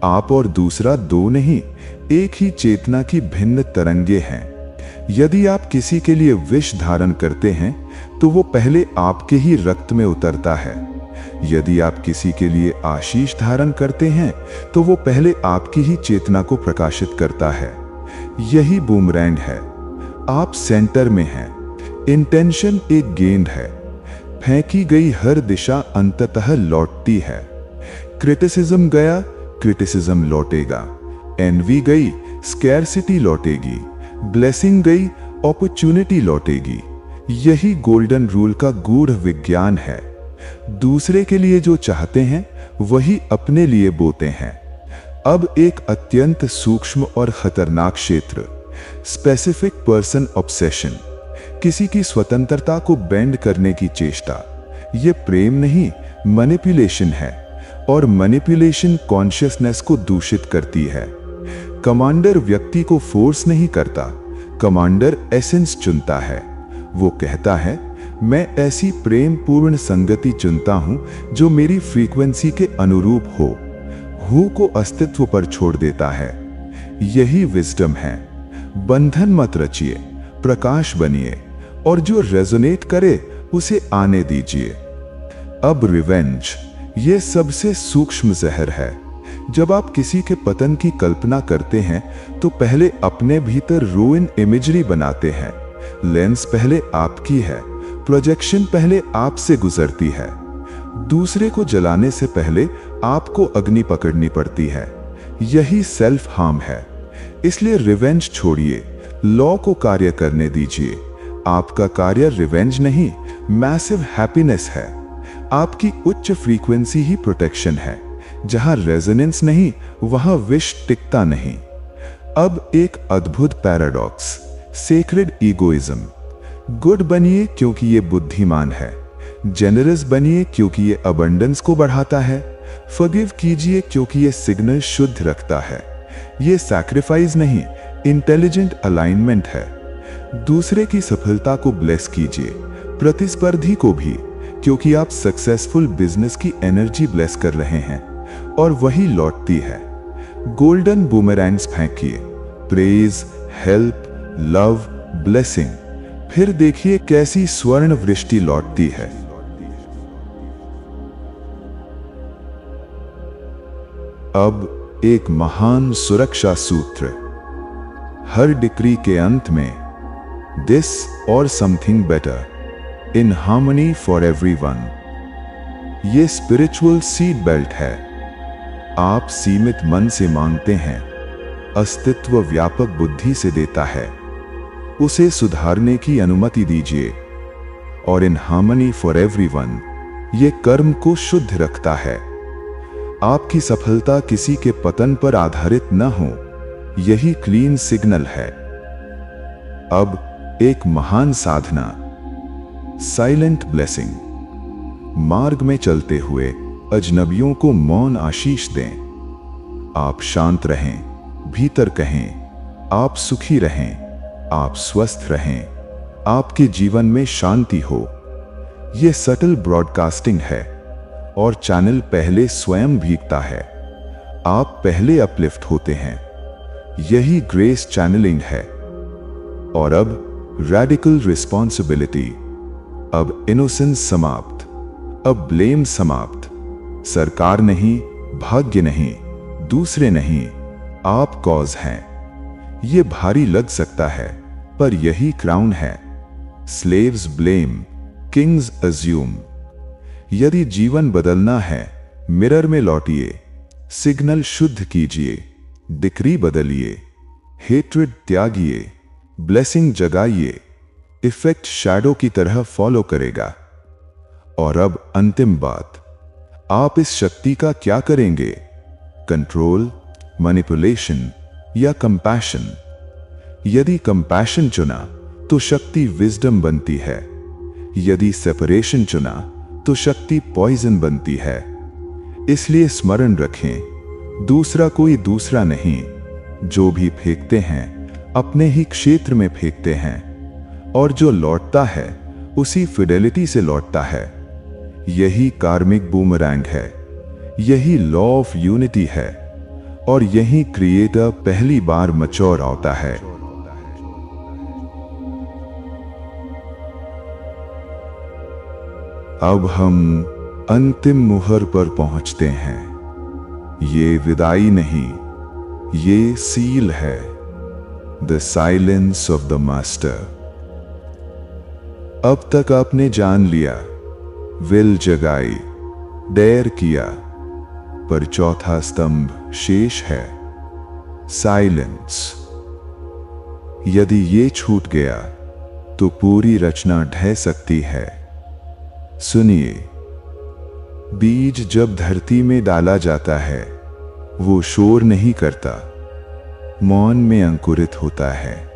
आप और दूसरा दो नहीं, एक ही चेतना की भिन्न तरंगे हैं। यदि आप किसी के लिए विष धारण करते हैं तो वो पहले आपके ही रक्त में उतरता है। यदि आप किसी के लिए आशीष धारण करते हैं तो वो पहले आपकी ही चेतना को प्रकाशित करता है। यही बूमरैंग है। आप सेंटर में हैं। इंटेंशन एक गेंद है। फेंकी गई हर दिशा अंततः लौटती है। क्रिटिसिज्म गया, क्रिटिसिज्म लौटेगा। एनवी गई, स्कैरसिटी लौटेगी। ब्लेसिंग गई, अपॉर्चुनिटी लौटेगी। यही गोल्डन रूल का गूढ़ विज्ञान है। दूसरे के लिए जो चाहते हैं वही अपने लिए बोते हैं। अब एक अत्यंत सूक्ष्म और खतरनाक क्षेत्र, स्पेसिफिक पर्सन ऑब्सेशन, किसी की स्वतंत्रता को बेंड करने की चेष्टा। यह प्रेम नहीं, मैनिपुलेशन है। और मैनिपुलेशन कॉन्शियसनेस को दूषित करती है। कमांडर व्यक्ति को फोर्स नहीं करता, कमांडर एसेंस चुनता है। वो कहता है, मैं ऐसी प्रेम पूर्ण संगति चुनता हूं जो मेरी फ्रीक्वेंसी के अनुरूप हो। हु को अस्तित्व पर छोड़ देता है। यही विजडम है। बंधन मत रचिए, प्रकाश बनिए, और जो रेजोनेट करे उसे आने दीजिए। अब रिवेंज, ये सबसे सूक्ष्म जहर है। जब आप किसी के पतन की कल्पना करते हैं तो पहले अपने भीतर रूइन इमेजरी बनाते हैं। लेंस पहले आपकी है, प्रोजेक्शन पहले आपसे गुजरती है। दूसरे को जलाने से पहले आपको अग्नि पकड़नी पड़ती है। यही सेल्फ हार्म है। इसलिए रिवेंज छोड़िए, लॉ को कार्य करने दीजिए। आपका कार्य रिवेंज नहीं, मैसिव हैप्पीनेस है। आपकी उच्च फ्रीक्वेंसी ही प्रोटेक्शन है। जहां रेजोनेंस नहीं, वहां विष टिकता नहीं। अब एक अद्भुत पैराडॉक्स, सेक्रेड ईगोइज्म। गुड बनिए क्योंकि ये बुद्धिमान है। जेनरस बनिए क्योंकि ये अबंडेंस को बढ़ाता है। फॉरगिव कीजिए क्योंकि ये सिग्नल शुद्ध रखता है। ये सैक्रिफाइस नहीं, इंटेलिजेंट अलाइनमेंट है। दूसरे की सफलता को ब्लेस कीजिए, प्रतिस्पर्धी को भी, क्योंकि आप सक्सेसफुल बिजनेस की एनर्जी ब्लेस कर रहे हैं और वही लौटती है। गोल्डन बूमरैंग्स फेंकिए, प्रेज, हेल्प, लव, ब्लेसिंग। फिर देखिए कैसी स्वर्ण वृष्टि लौटती है। अब एक महान सुरक्षा सूत्र। हर डिक्री के अंत में दिस और something better in harmony for everyone. ये स्पिरिचुअल सीट बेल्ट है। आप सीमित मन से मांगते हैं, अस्तित्व व्यापक बुद्धि से देता है। उसे सुधारने की अनुमति दीजिए। और इन हार्मनी फॉर एवरीवन ये कर्म को शुद्ध रखता है। आपकी सफलता किसी के पतन पर आधारित न हो, यही क्लीन सिग्नल है। अब एक महान साधना, साइलेंट ब्लेसिंग। मार्ग में चलते हुए अजनबियों को मौन आशीष दें। आप शांत रहें, भीतर कहें, आप सुखी रहें, आप स्वस्थ रहें, आपके जीवन में शांति हो। यह सटल ब्रॉडकास्टिंग है और चैनल पहले स्वयं भीगता है। आप पहले अपलिफ्ट होते हैं। यही ग्रेस चैनलिंग है। और अब रैडिकल रिस्पॉन्सिबिलिटी। अब इनोसेंस समाप्त, अब ब्लेम समाप्त। सरकार नहीं, भाग्य नहीं, दूसरे नहीं, आप कॉज हैं। ये भारी लग सकता है, पर यही क्राउन है। Slaves blame, Kings assume. यदि जीवन बदलना है, मिरर में लौटिए, सिग्नल शुद्ध कीजिए, डिक्री बदलिए, हेट्रेड त्यागिए, ब्लेसिंग जगाइए। इफेक्ट शैडो की तरह फॉलो करेगा। और अब अंतिम बात, आप इस शक्ति का क्या करेंगे? कंट्रोल, मैनिपुलेशन या कंपैशन? यदि कंपैशन चुना तो शक्ति विजडम बनती है। यदि सेपरेशन चुना तो शक्ति पॉइजन बनती है। इसलिए स्मरण रखें, दूसरा कोई दूसरा नहीं। जो भी फेंकते हैं अपने ही क्षेत्र में फेंकते हैं, और जो लौटता है उसी फिडेलिटी से लौटता है। यही कार्मिक बूमरैंग है, यही लॉ ऑफ यूनिटी है, और यही क्रिएटर पहली बार मैच्योर होता है। अब हम अंतिम मुहर पर पहुंचते हैं। ये विदाई नहीं, ये सील है। The silence of the master. अब तक आपने जान लिया, विल जगाई, डेयर किया, पर चौथा स्तंभ शेष है, साइलेंस। यदि ये छूट गया तो पूरी रचना ढह सकती है। सुनिए, बीज जब धरती में डाला जाता है, वो शोर नहीं करता, मौन में अंकुरित होता है।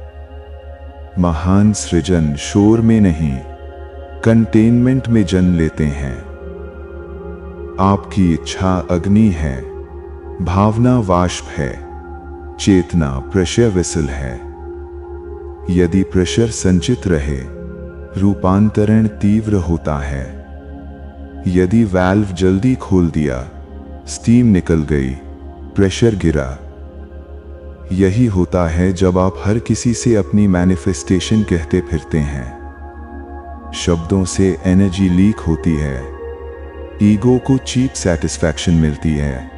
महान सृजन शोर में नहीं, कंटेनमेंट में जन्म लेते हैं। आपकी इच्छा अग्नि है, भावना वाष्प है, चेतना प्रेशर वेसल है। यदि प्रेशर संचित रहे, रूपांतरण तीव्र होता है। यदि वाल्व जल्दी खोल दिया, स्टीम निकल गई, प्रेशर गिरा। यही होता है जब आप हर किसी से अपनी मैनिफेस्टेशन कहते फिरते हैं। शब्दों से एनर्जी लीक होती है, ईगो को चीप सेटिस्फैक्शन मिलती है,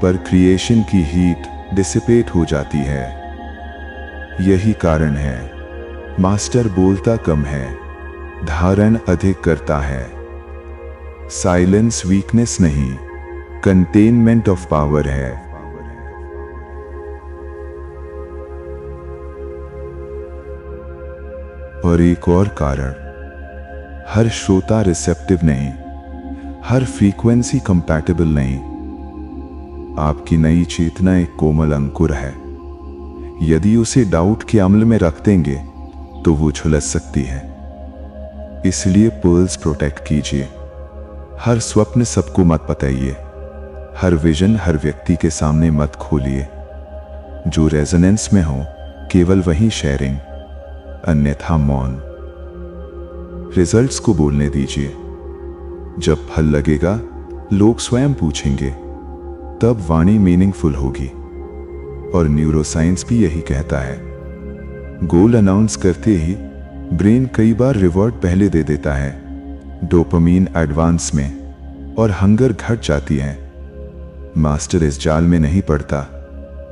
पर क्रिएशन की हीट डिसिपेट हो जाती है। यही कारण है मास्टर बोलता कम है, धारण अधिक करता है। साइलेंस वीकनेस नहीं, कंटेनमेंट ऑफ पावर है। और एक और कारण, हर श्रोता रिसेप्टिव नहीं, हर फ्रीक्वेंसी कंपैटिबल नहीं। आपकी नई चेतना एक कोमल अंकुर है। यदि उसे डाउट के अमल में रख देंगे तो वो झुलस सकती है। इसलिए पर्ल्स प्रोटेक्ट कीजिए। हर स्वप्न सबको मत बताइए, हर विजन हर व्यक्ति के सामने मत खोलिए। जो रेजोनेंस में हो केवल वही शेयरिंग, अन्यथा मौन। रिजल्ट्स को बोलने दीजिए। जब फल लगेगा लोग स्वयं पूछेंगे, तब वाणी मीनिंगफुल होगी। और न्यूरोसाइंस भी यही कहता है। गोल अनाउंस करते ही ब्रेन कई बार रिवॉर्ड पहले दे देता है, डोपामीन एडवांस में, और हंगर घट जाती है। मास्टर इस जाल में नहीं पड़ता।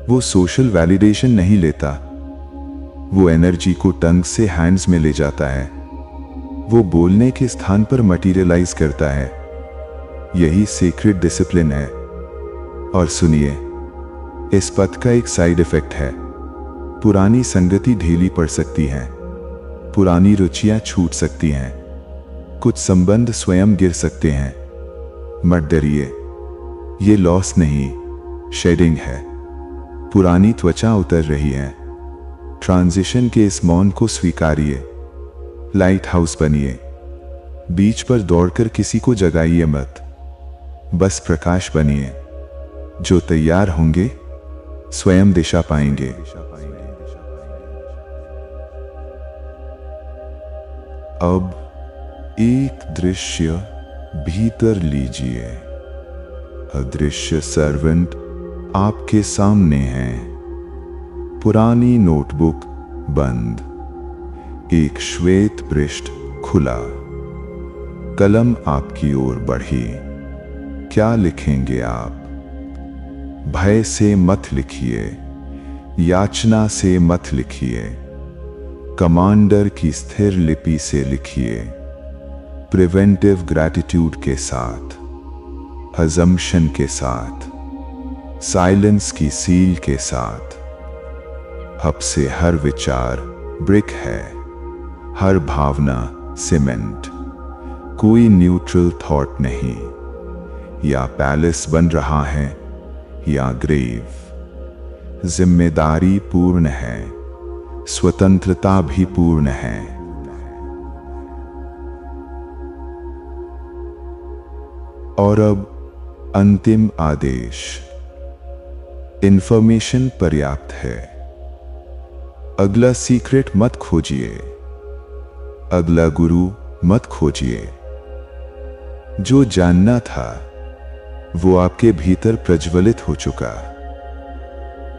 वो सोशल वैलिडेशन नहीं लेता, वो एनर्जी को टंग से हैंड्स में ले जाता है, वो बोलने के स्थान पर मटीरियलाइज करता है। यही सीक्रेट डिसिप्लिन है। और सुनिए, इस पथ का एक साइड इफेक्ट है। पुरानी संगति ढीली पड़ सकती है, पुरानी रुचियां छूट सकती हैं, कुछ संबंध स्वयं गिर सकते हैं। मत डरिए, ये लॉस नहीं, शेडिंग है। पुरानी त्वचा उतर रही है। ट्रांजिशन के इस मौन को स्वीकारिए। लाइट हाउस बनिए। बीच पर दौड़कर किसी को जगाइए मत, बस प्रकाश बनिए। जो तैयार होंगे स्वयं दिशा पाएंगे। अब एक दृश्य भीतर लीजिए। अदृश्य सर्वेंट आपके सामने है। पुरानी नोटबुक बंद, एक श्वेत पृष्ठ खुला, कलम आपकी ओर बढ़ी। क्या लिखेंगे आप? भय से मत लिखिए, याचना से मत लिखिए, कमांडर की स्थिर लिपि से लिखिए। प्रिवेंटिव ग्रैटिट्यूड के साथ, अजम्पशन के साथ, साइलेंस की सील के साथ। अब से हर विचार ब्रिक है, हर भावना सीमेंट। कोई न्यूट्रल थॉट नहीं। या पैलेस बन रहा है या ग्रेव। जिम्मेदारी पूर्ण है, स्वतंत्रता भी पूर्ण है। और अब अंतिम आदेश। इंफॉर्मेशन पर्याप्त है। अगला सीक्रेट मत खोजिए, अगला गुरु मत खोजिए। जो जानना था वो आपके भीतर प्रज्वलित हो चुका।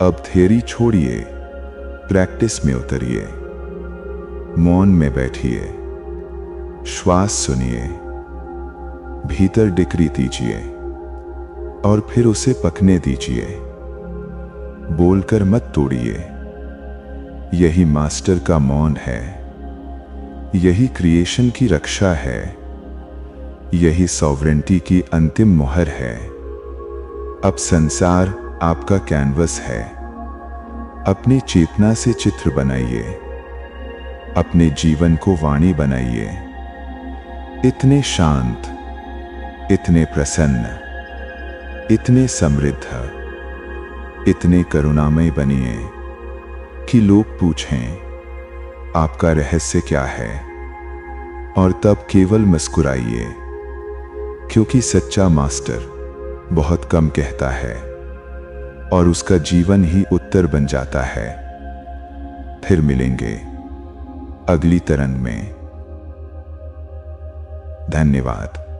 अब थ्योरी छोड़िए, प्रैक्टिस में उतरिए। मौन में बैठिए, श्वास सुनिए, भीतर डिक्री दीजिए और फिर उसे पकने दीजिए। बोलकर मत तोड़िए। यही मास्टर का मौन है, यही क्रिएशन की रक्षा है, यही सॉवरेंटी की अंतिम मोहर है। अब संसार आपका कैनवस है। अपनी चेतना से चित्र बनाइए, अपने जीवन को वाणी बनाइए। इतने शांत, इतने प्रसन्न, इतने समृद्ध, इतने करुणामय बनिए कि लोग पूछें आपका रहस्य क्या है, और तब केवल मुस्कुराइए, क्योंकि सच्चा मास्टर बहुत कम कहता है और उसका जीवन ही उत्तर बन जाता है। फिर मिलेंगे अगली तरंग में। धन्यवाद।